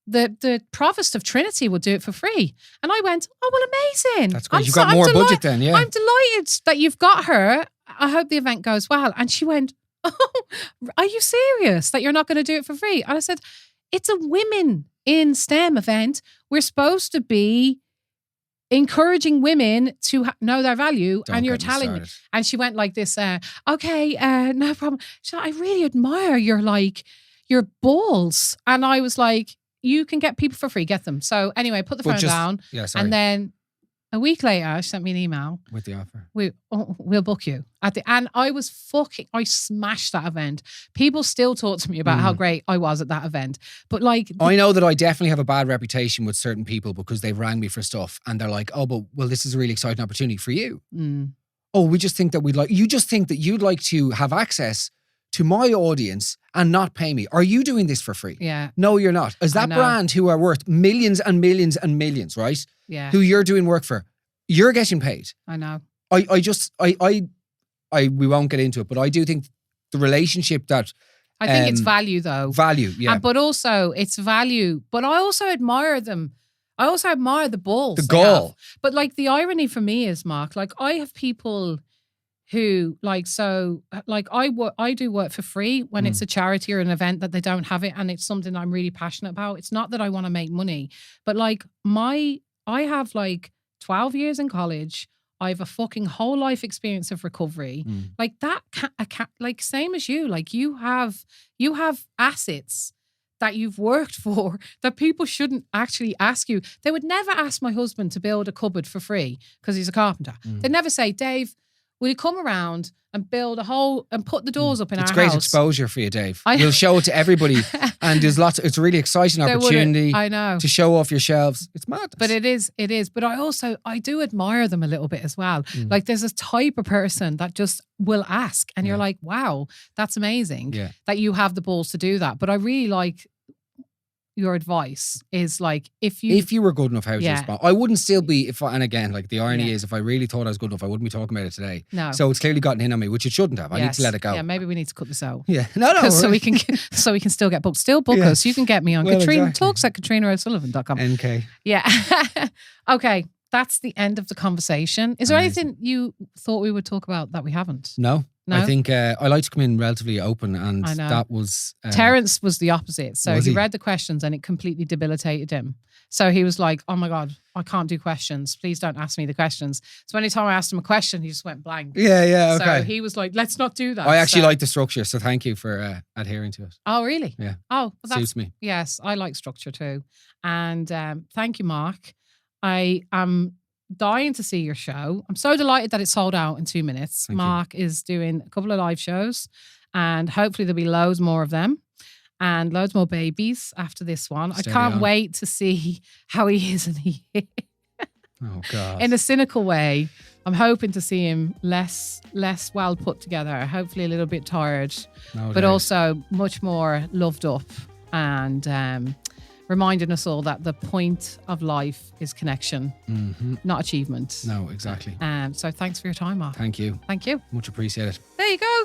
Speaker 1: the Provost of Trinity will do it for free. And I went, oh, well, amazing.
Speaker 2: That's great. You've got more budget then, yeah.
Speaker 1: I'm delighted that you've got her. I hope the event goes well. And she went, oh, are you serious that you're not going to do it for free? And I said, it's a women in STEM event, we're supposed to be encouraging women to know their value.
Speaker 2: Don't
Speaker 1: and you're
Speaker 2: get me
Speaker 1: telling me.
Speaker 2: started.
Speaker 1: And she went like this, okay, no problem. She said, I really admire your balls. And I was like, you can get people for free, get them. So anyway, put the phone down.
Speaker 2: Yeah, sorry.
Speaker 1: And then a week later, she sent me an email.
Speaker 2: With the offer.
Speaker 1: We'll book you. And I smashed that event. People still talk to me about how great I was at that event. But like...
Speaker 2: I know that I definitely have a bad reputation with certain people because they've rang me for stuff and they're like, oh, but this is a really exciting opportunity for you. Oh, we just think that you just think that you'd like to have access to my audience and not pay me. Are you doing this for free?
Speaker 1: Yeah.
Speaker 2: No, you're not. Is that brand who are worth millions and millions and millions, right?
Speaker 1: Yeah.
Speaker 2: Who you're doing work for, you're getting paid.
Speaker 1: I know.
Speaker 2: We won't get into it, but I do think the relationship that...
Speaker 1: I think it's value though.
Speaker 2: Value, yeah.
Speaker 1: But also it's value. But I also admire them. I also admire the balls.
Speaker 2: The gall.
Speaker 1: But like the irony for me is, Mark, like I have people who I do work for free when it's a charity or an event that they don't have it and it's something I'm really passionate about. It's not that I want to make money, but like I have like 12 years in college. I have a fucking whole life experience of recovery. Like that, like same as you, like you have assets that you've worked for that people shouldn't actually ask you. They would never ask my husband to build a cupboard for free because he's a carpenter. They'd never say, Dave, will you come around and build a hole and put the doors up in our house?
Speaker 2: It's great exposure for you, Dave. You'll show it to everybody. And there's it's a really exciting opportunity
Speaker 1: I know.
Speaker 2: to show off your shelves. It's madness.
Speaker 1: But it is. But I do admire them a little bit as well. Like there's this type of person that just will ask and you're like, wow, that's amazing that you have the balls to do that. But I really like your advice is like, if you
Speaker 2: were good enough, how would you respond? I wouldn't still be, and again, like the irony is if I really thought I was good enough, I wouldn't be talking about it today.
Speaker 1: No.
Speaker 2: So it's clearly gotten in on me, which it shouldn't have. I need to let it go.
Speaker 1: Yeah, maybe we need to cut this out.
Speaker 2: Yeah. No.
Speaker 1: So we can still get booked. Still book us. You can get me on talks at KatrionaO'Sullivan.com.
Speaker 2: NK.
Speaker 1: Yeah. Okay. That's the end of the conversation. Is there anything you thought we would talk about that we haven't?
Speaker 2: No. I think I like to come in relatively open, and that was...
Speaker 1: Terence was the opposite. So he read the questions and it completely debilitated him. So he was like, oh my God, I can't do questions. Please don't ask me the questions. So anytime I asked him a question, he just went blank.
Speaker 2: Yeah, okay.
Speaker 1: So he was like, let's not do that.
Speaker 2: I actually like the structure, so thank you for adhering to it.
Speaker 1: Oh, really?
Speaker 2: Yeah.
Speaker 1: Oh, well,
Speaker 2: suits me.
Speaker 1: Yes, I like structure too. And thank you, Mark. I am dying to see your show. I'm so delighted that it sold out in 2 minutes. Mark is doing a couple of live shows and hopefully there'll be loads more of them and loads more babies after this one. I can't wait to see how he is
Speaker 2: Oh God.
Speaker 1: In a cynical way. I'm hoping to see him less well put together, hopefully a little bit tired, but also much more loved up and reminding us all that the point of life is connection, not achievement.
Speaker 2: No, exactly.
Speaker 1: So thanks for your time, Mark.
Speaker 2: Thank you.
Speaker 1: Thank you.
Speaker 2: Much appreciated.
Speaker 1: There you go.